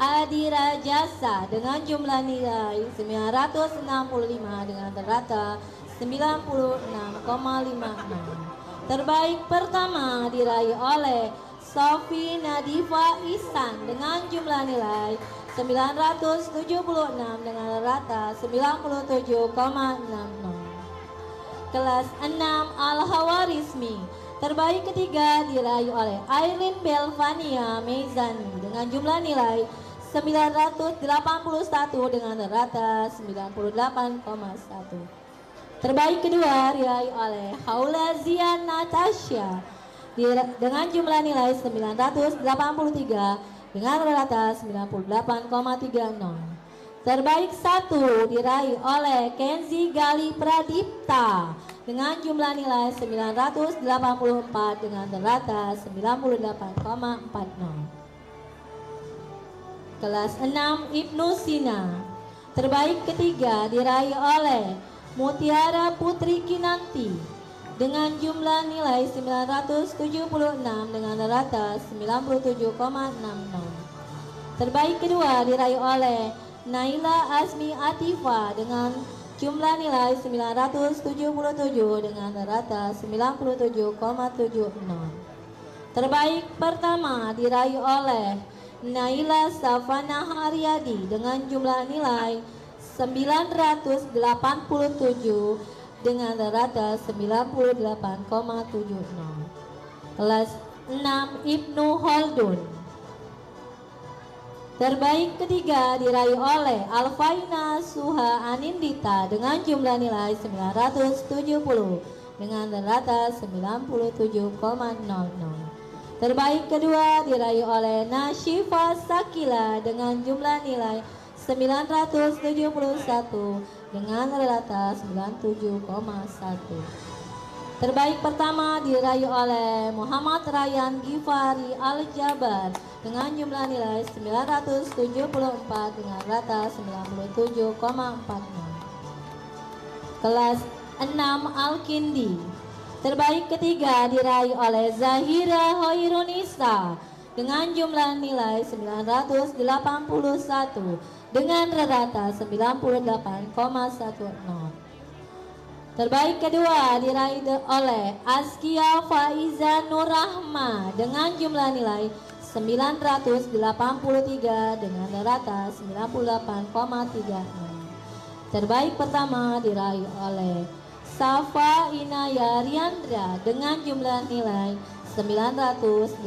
Adira Jasa dengan jumlah nilai 965 dengan rata 96,56. Terbaik pertama diraih oleh Sofi Nadifa Ihsan dengan jumlah nilai 976 dengan rata 97,60. Kelas 6 Al-Hawarizmi. Terbaik ketiga diraih oleh Aileen Belvania Meizani dengan jumlah nilai 981 dengan rata 98,1. Terbaik kedua diraih oleh Haula Zian Natasha dengan jumlah nilai 983 dengan rata 98,30. Terbaik satu diraih oleh Kenzi Gali Pradipta dengan jumlah nilai 984 dengan rata 98,40. Kelas 6 Ibnu Sina. Terbaik ketiga diraih oleh Mutiara Putri Kinanti dengan jumlah nilai 976 dengan rata 97,60. Terbaik kedua diraih oleh Naila Azmi Atifa dengan jumlah nilai 977 dengan rata 97,70. Terbaik pertama diraih oleh Naila Safana Haryadi dengan jumlah nilai 987 dengan rata 98,70. Kelas 6 Ibnu Holdun. Terbaik ketiga diraih oleh Alfaina Suha Anindita dengan jumlah nilai 970 dengan rata 97,00. Terbaik kedua diraih oleh Nashifa Sakila dengan jumlah nilai 971 dengan rata 97,1. Terbaik pertama diraih oleh Muhammad Ryan Gifari Al-Jabar dengan jumlah nilai 974 dengan rata 97,40. Kelas 6 Al-Kindi. Terbaik ketiga diraih oleh Zahira Hoirunisa dengan jumlah nilai 981 dengan rata 98,10. Terbaik kedua diraih oleh Askia Faiza Nurrahma dengan jumlah nilai 983 dengan rata 98,36. Terbaik pertama diraih oleh Safa Inaya Riandra dengan jumlah nilai 986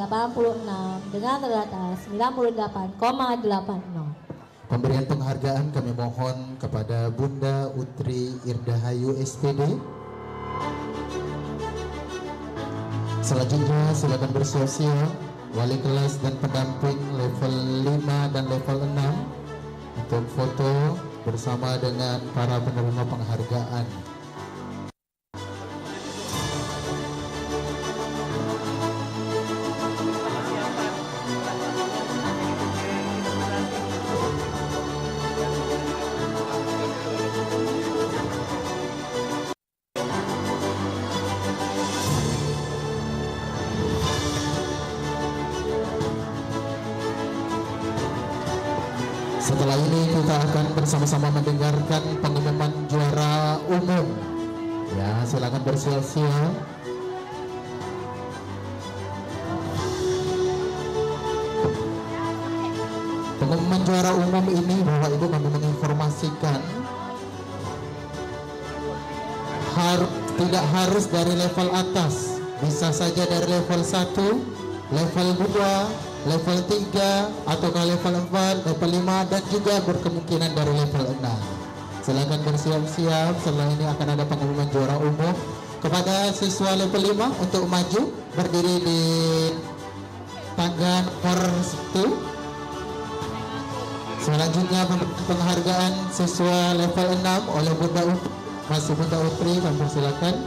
dengan rata 98,80. Pemberian penghargaan kami mohon kepada Bunda Utri Irdahayu SPD. Selanjutnya silakan bersiap-siap wali kelas dan pendamping level 5 dan level 6 untuk foto bersama dengan para penerima penghargaan. Setelah ini kita akan bersama-sama mendengarkan pengumuman juara umum. Ya, silakan bersiap-siap. Pengumuman juara umum ini Bapak Ibu kami menginformasikan tidak harus dari level atas, bisa saja dari level 1, level 2, level 3 atau ke level 4, level 5 dan juga berkemungkinan dari level 6. Silakan bersiap-siap. Setelah ini akan ada pengumuman juara umum. Kepada siswa level 5 untuk maju berdiri di tangga nomor 1. Selanjutnya penghargaan siswa level 6 oleh Bunda Utri. Masih Bunda Utri, kami persilakan.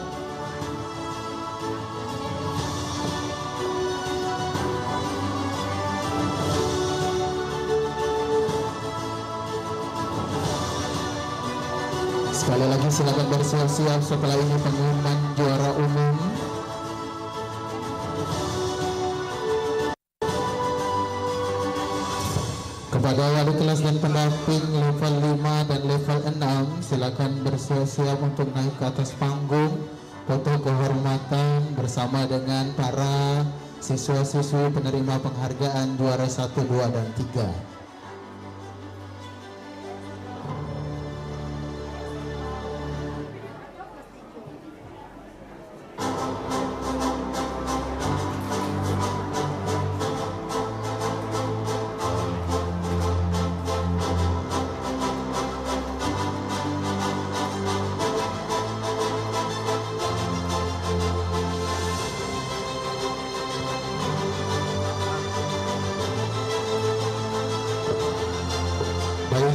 Sekali lagi silakan bersiap-siap. Setelah ini pengumuman juara umum. Kepada wali kelas dan pendamping level 5 dan level 6, silakan bersiap-siap untuk naik ke atas panggung foto kehormatan bersama dengan para siswa-siswi penerima penghargaan juara 1, 2 dan 3.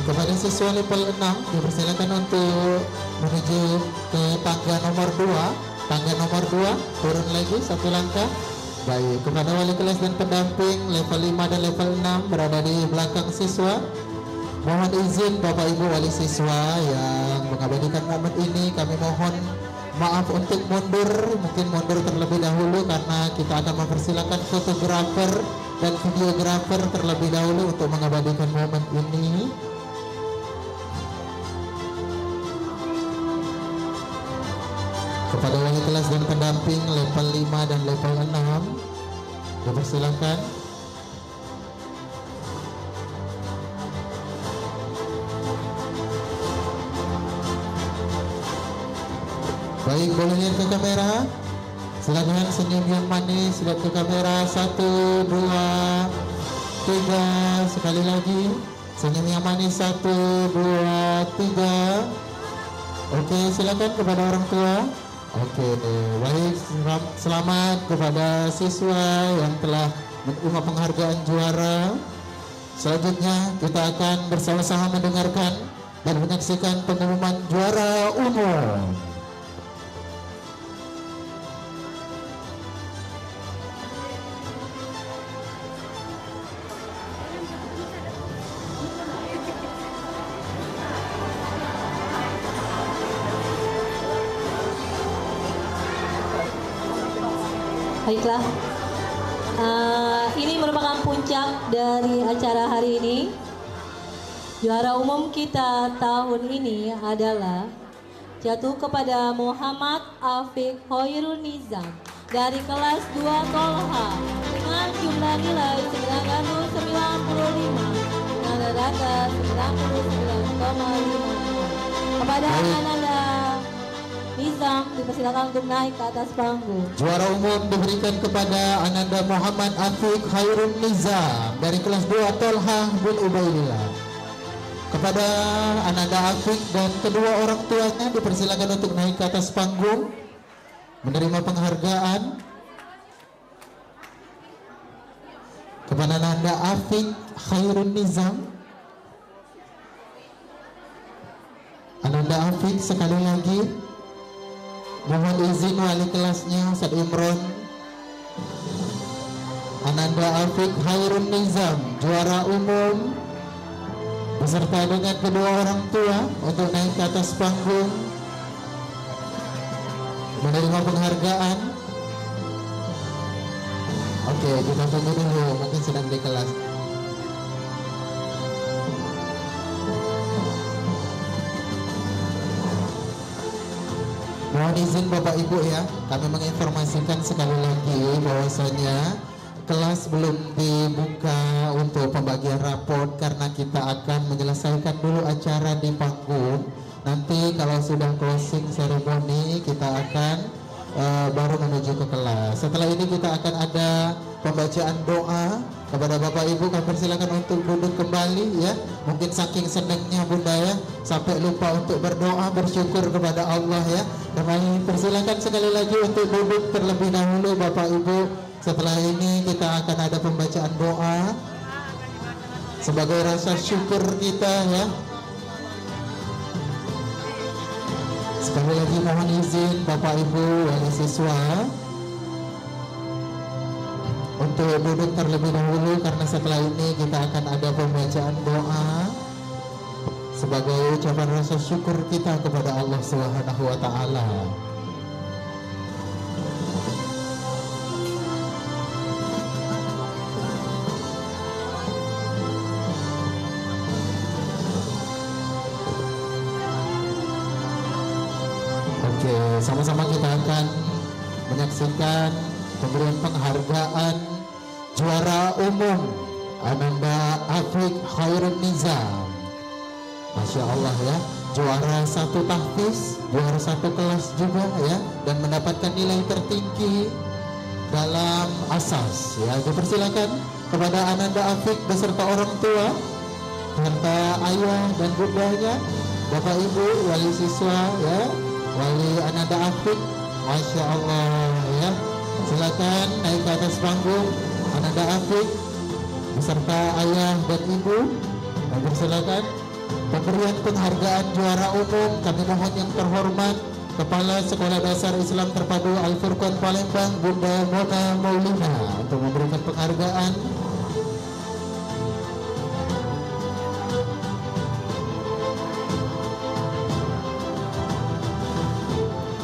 Kepada siswa level 6 dipersilakan untuk menuju ke tangga nomor 2. Tangga nomor 2 turun lagi satu langkah. Baik, kepada wali kelas dan pendamping level 5 dan level 6 berada di belakang siswa. Mohon izin Bapak Ibu wali siswa yang mengabadikan momen ini, kami mohon maaf untuk mundur, mungkin mundur terlebih dahulu karena kita akan mempersilakan fotografer dan videografer terlebih dahulu untuk mengabadikan momen ini. Kepada wali kelas dan pendamping level 5 dan level 6 dipersilakan. Baik, boleh lihat ke kamera. Silakan senyum yang manis, lihat ke kamera. 1, 2. 3, sekali lagi. Senyum yang manis 1, 2, 3. Oke, silakan kepada orang tua. Oke, baik, selamat kepada siswa yang telah menerima penghargaan juara. Selanjutnya kita akan bersama-sama mendengarkan dan menyaksikan pengumuman juara umum. Baiklah, ini merupakan puncak dari acara hari ini. Juara umum kita tahun ini adalah jatuh kepada Muhammad Afiq Hoirul Nizam dari kelas 2 Tolha dengan jumlah nilai 995, rata-rata 99,5. Kepada Ananda Nizam dipersilakan untuk naik ke atas panggung. Juara umum diberikan kepada Ananda Muhammad Afiq Khairul Nizam dari kelas 2 Tolha bin Ubaidillah. Kepada Ananda Afiq dan kedua orang tuanya dipersilakan untuk naik ke atas panggung menerima penghargaan. Kepada Ananda Afiq Khairul Nizam, Ananda Afiq sekali lagi mohon izin wali kelasnya Ustaz Imron. Ananda Afiq Khairul Nizam juara umum beserta dengan kedua orang tua untuk naik ke atas panggung menerima penghargaan. Oke, kita tunggu dulu, mungkin sedang di kelas. Mohon izin Bapak Ibu ya, kami menginformasikan sekali lagi bahwasanya kelas belum dibuka untuk pembagian raport karena kita akan menyelesaikan dulu acara di panggung. Nanti kalau sudah closing ceremony kita akan baru menuju ke kelas. Setelah ini kita akan ada pembacaan doa. Kepada Bapak Ibu kami persilakan untuk duduk kembali ya. Mungkin saking senangnya Bunda ya sampai lupa untuk berdoa bersyukur kepada Allah ya. Kami persilakan sekali lagi untuk duduk terlebih dahulu Bapak Ibu. Setelah ini kita akan ada pembacaan doa sebagai rasa syukur kita ya. Sekali lagi mohon izin Bapak Ibu wali siswa untuk duduk terlebih dahulu karena setelah ini kita akan ada pembacaan doa sebagai ucapan rasa syukur kita kepada Allah Subhanahu wa taala. Oke, sama-sama kita akan menyaksikan pemberian penghargaan juara umum Ananda Afiq Khairul Nizam. Masya Allah ya, juara 1 tahfiz, juara 1 kelas juga ya, dan mendapatkan nilai tertinggi dalam asas ya. Dipersilakan kepada Ananda Afiq beserta orang tua serta ayah dan bundanya, Bapak Ibu wali siswa ya, wali Ananda Afiq. Masya Allah ya, silakan naik ke atas panggung Ananda Afiq beserta ayah dan ibu. Dan persilakan pemberian penghargaan juara umum kami mohon yang terhormat Kepala Sekolah Dasar Islam Terpadu Al-Furqan Palembang Bunda Mona Maulina untuk memberikan penghargaan.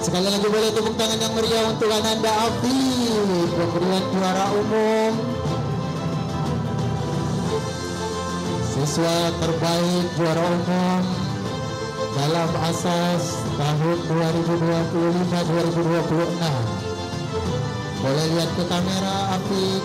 Sekali lagi boleh tepuk tangan yang meriah untuk Ananda Afiq pemberian juara umum siswa terbaik juara umum dalam asas tahun 2025-2026. Boleh lihat ke kamera Afiq.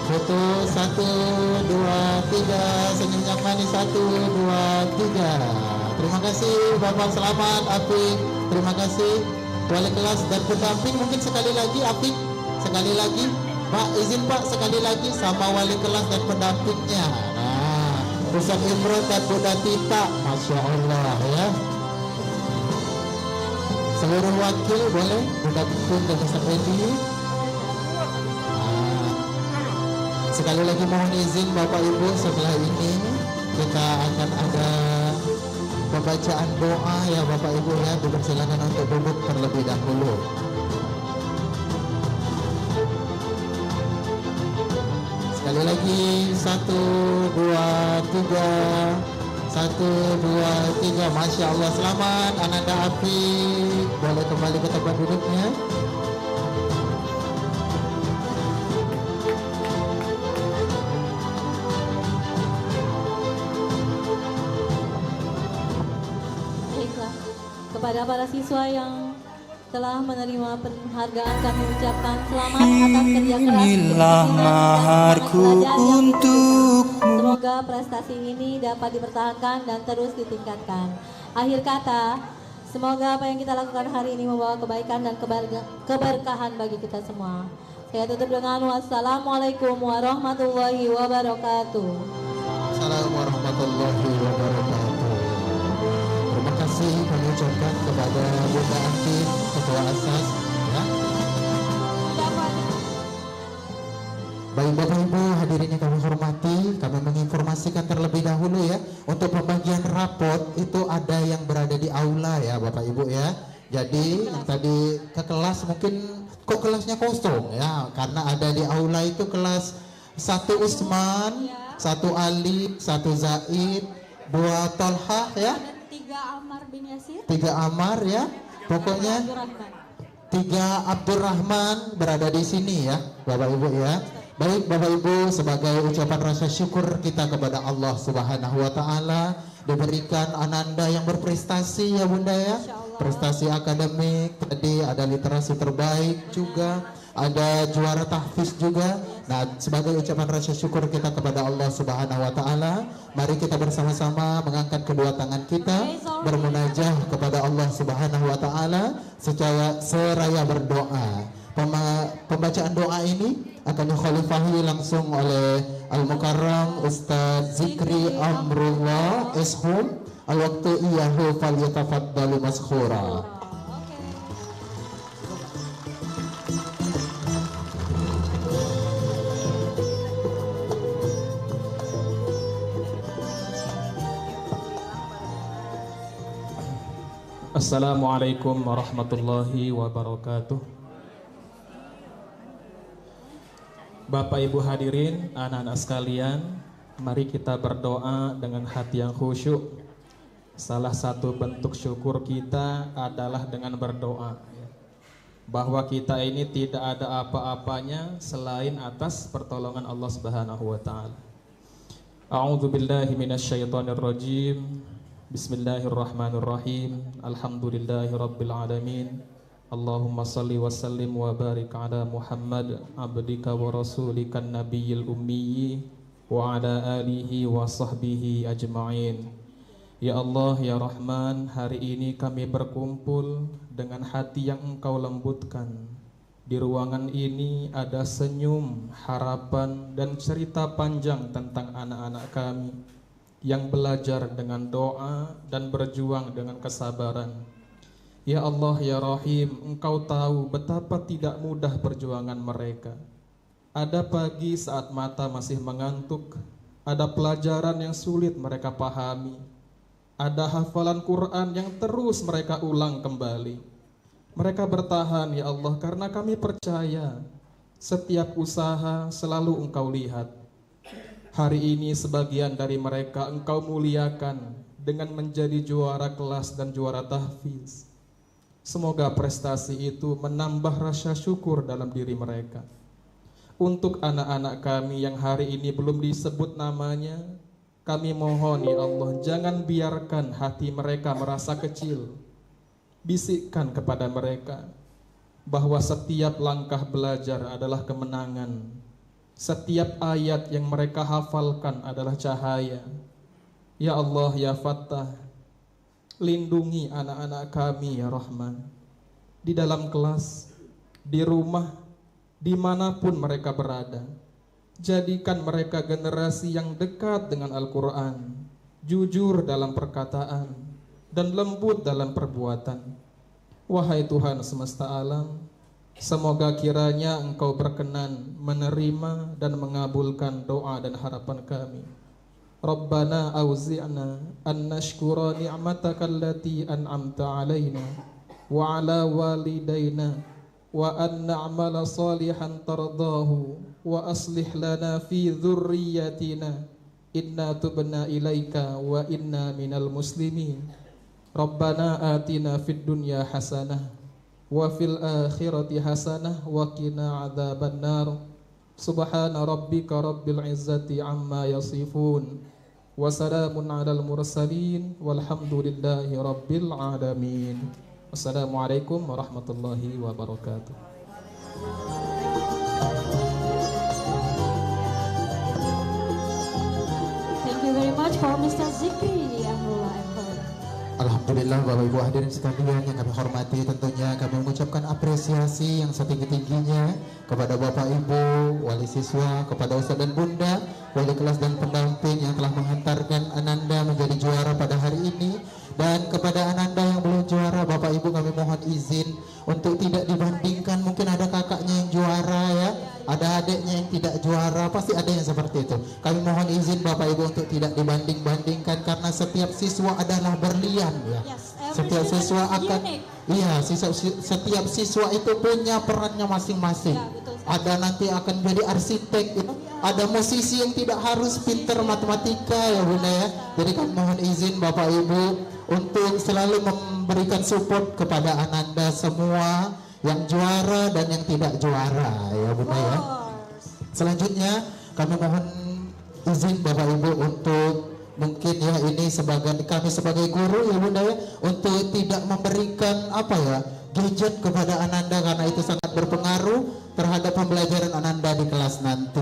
Foto 1, 2, 3, senyum yang manis 1, 2, 3. Terima kasih Bapak, selamat Afiq. Terima kasih wali kelas dan pendamping. Mungkin sekali lagi Afiq, sekali lagi Pak, izin Pak sekali lagi sama wali kelas dan pendampingnya. Nah, Ustaz Imron dan Bunda Tita, Masya Allah ya. Seluruh wakil boleh, Bunda Putun dan Ustaz Edi. Nah, sekali lagi mohon izin Bapak Ibu, setelah ini kita akan ada pembacaan doa ya Bapak Ibu ya. Dipersilakan untuk duduk terlebih dahulu. Sekali lagi 1, 2, 3. 1, 2, 3. Masya Allah, selamat Ananda Afiq. Boleh kembali ke tempat duduknya. Baiklah, kepada para siswa yang telah menerima penghargaan kami ucapkan selamat atas kerja keras. Inilah maharku untukmu. Semoga prestasi ini dapat dipertahankan dan terus ditingkatkan. Akhir kata, semoga apa yang kita lakukan hari ini membawa kebaikan dan keberkahan bagi kita semua. Saya tutup dengan wassalamualaikum warahmatullahi wabarakatuh. Assalamualaikum warahmatullahi wabarakatuh. Terima kasih kami ucapkan kepada Bunda Antin, Ketua Asas ya. Baik Bapak Ibu hadirin yang kami hormati, kami menginformasikan terlebih dahulu ya, untuk pembagian rapot itu ada yang berada di aula ya Bapak Ibu ya. Jadi yang tadi ke kelas mungkin kok kelasnya kosong ya, karena ada di aula itu kelas 1 Usman, 1 Ali, 1 Zaid, 2 Tolhah ya, 3 Ammar bin Yasir, 3 Ammar ya, pokoknya 3 Abdurrahman berada di sini ya Bapak Ibu ya. Baik Bapak Ibu, sebagai ucapan rasa syukur kita kepada Allah Subhanahu wa taala, diberikan ananda yang berprestasi ya Bunda ya. Prestasi akademik, tadi ada literasi terbaik juga, ada juara tahfiz juga. Nah, sebagai ucapan rasa syukur kita kepada Allah Subhanahu wa taala, mari kita bersama-sama mengangkat kedua tangan kita, bermunajah kepada Allah Subhanahu wa taala secara seraya berdoa. Pembacaan doa ini akan dikhalifahi langsung oleh Al-Mukarram Ustaz Zikri Amrullah Ishum. Al-waktu iyahu falyatafaddalu maskhura. Assalamualaikum warahmatullahi wabarakatuh. Bapak Ibu hadirin, anak-anak sekalian, mari kita berdoa dengan hati yang khusyuk. Salah satu bentuk syukur kita adalah dengan berdoa, bahwa kita ini tidak ada apa-apanya selain atas pertolongan Allah Subhanahu wa taala. A'udzu billahi minasyaitonir rajim. Bismillahirrahmanirrahim. Alhamdulillahirabbil alamin. Allahumma salli wa sallim wa barik ala Muhammad abdika wa rasulika nabiyil ummi wa ala alihi wa sahbihi ajma'in. Ya Allah, ya Rahman, hari ini kami berkumpul dengan hati yang Engkau lembutkan. Di ruangan ini ada senyum, harapan, dan cerita panjang tentang anak-anak kami yang belajar dengan doa dan berjuang dengan kesabaran. Ya Allah, ya Rahim, Engkau tahu betapa tidak mudah perjuangan mereka. Ada pagi saat mata masih mengantuk, ada pelajaran yang sulit mereka pahami, ada hafalan Quran yang terus mereka ulang kembali. Mereka bertahan ya Allah karena kami percaya setiap usaha selalu Engkau lihat. Hari ini sebagian dari mereka Engkau muliakan dengan menjadi juara kelas dan juara tahfiz. Semoga prestasi itu menambah rasa syukur dalam diri mereka. Untuk anak-anak kami yang hari ini belum disebut namanya, kami mohon ya Allah, jangan biarkan hati mereka merasa kecil. Bisikkan kepada mereka bahwa setiap langkah belajar adalah kemenangan. Setiap ayat yang mereka hafalkan adalah cahaya. Ya Allah, ya Fattah, lindungi anak-anak kami ya Rahman. Di dalam kelas, di rumah, dimanapun mereka berada. Jadikan mereka generasi yang dekat dengan Al-Quran, jujur dalam perkataan, dan lembut dalam perbuatan. Wahai Tuhan semesta alam, semoga kiranya Engkau berkenan menerima dan mengabulkan doa dan harapan kami. Rabbana auzi'na an nashkura ni'mataka allati an'amta alaina wa ala walidaina wa an na'mala salihan tardahu wa aslih lana fi dhurriyyatina inna tubna ilaika wa inna minal muslimin. Rabbana atina fid dunya hasanah wa fil akhirati hasanah wa qina adzabannar. Subhana rabbika rabbil izzati amma yasifun. Wassalamun alal mursalin walhamdulillahi rabbil alamin. Wassalamualaikum warahmatullahi wabarakatuh. Thank you very much for Mr. Zikri Amrullah Embol. Alhamdulillah Bapak Ibu hadirin sekalian yang kami hormati, tentunya kami mengucapkan apresiasi yang setinggi-tingginya kepada Bapak Ibu, wali siswa, kepada Ustaz dan Bunda, wali kelas dan pendamping yang telah menghantarkan Ananda menjadi juara pada hari ini. Dan kepada Ananda yang belum juara, Bapak Ibu kami mohon izin untuk tidak dibandingkan. Mungkin ada kakaknya yang juara ya, ada adiknya yang tidak juara, pasti ada yang seperti itu. Kami mohon izin Bapak Ibu untuk tidak dibanding-bandingkan, karena setiap siswa adalah berlian ya. Setiap siswa akan setiap siswa itu punya perannya masing-masing. Ada nanti akan jadi arsitek ya. Ada musisi yang tidak harus pintar matematika ya Bunda ya. Jadi kami mohon izin Bapak Ibu untuk selalu memberikan support kepada Ananda semua, yang juara dan yang tidak juara ya Bunda ya. Selanjutnya kami mohon izin Bapak Ibu untuk mungkin ya ini kami sebagai guru ya Bunda ya, untuk tidak memberikan gadget kepada Ananda, karena itu sangat berpengaruh terhadap pembelajaran Ananda di kelas nanti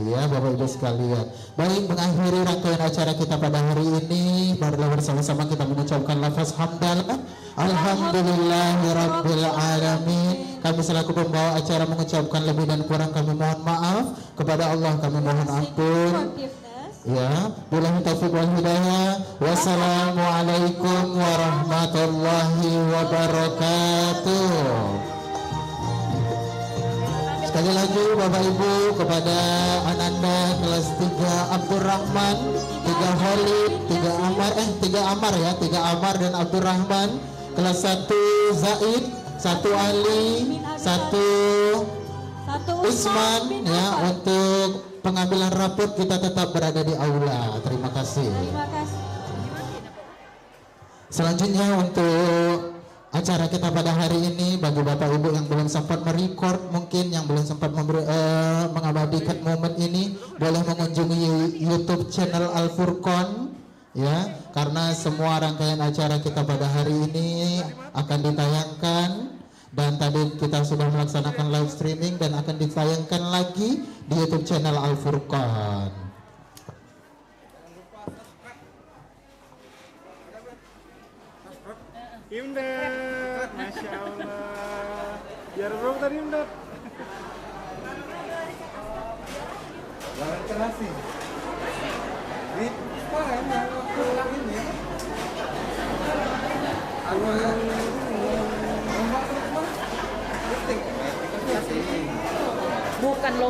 ya Bapak Ibu sekalian. Baik, mengakhiri rangkaian acara kita pada hari ini, marilah bersama-sama kita mengucapkan lafaz hamdalah. Alhamdulillahirabbil alamin. Kami selaku pembawa acara mengucapkan lebih dan kurang kami mohon maaf. Kepada Allah kami mohon ampun. Ya, billahi taufiq wal hidayah. Wassalamualaikum warahmatullahi wabarakatuh. Sekali lagi Bapak Ibu, kepada Ananda kelas 3 Abdurrahman, 3 Khalid, 3 Amar dan Abdurrahman, kelas 1 Zaid, 1 Ali, 1 Usman ya. Untuk pengambilan rapot kita tetap berada di aula. Terima kasih. Selanjutnya untuk acara kita pada hari ini, bagi Bapak Ibu yang belum sempat merecord, mungkin yang belum sempat mengabadikan momen ini, boleh mengunjungi YouTube channel Al Furqan ya, karena semua rangkaian acara kita pada hari ini akan ditayangkan. Dan tadi kita sudah melaksanakan live streaming dan akan ditayangkan lagi di YouTube channel Al Furqan. Imdad, Masya Allah. Biar bro tadi Imdad. Jangan kerasi. Di sekarang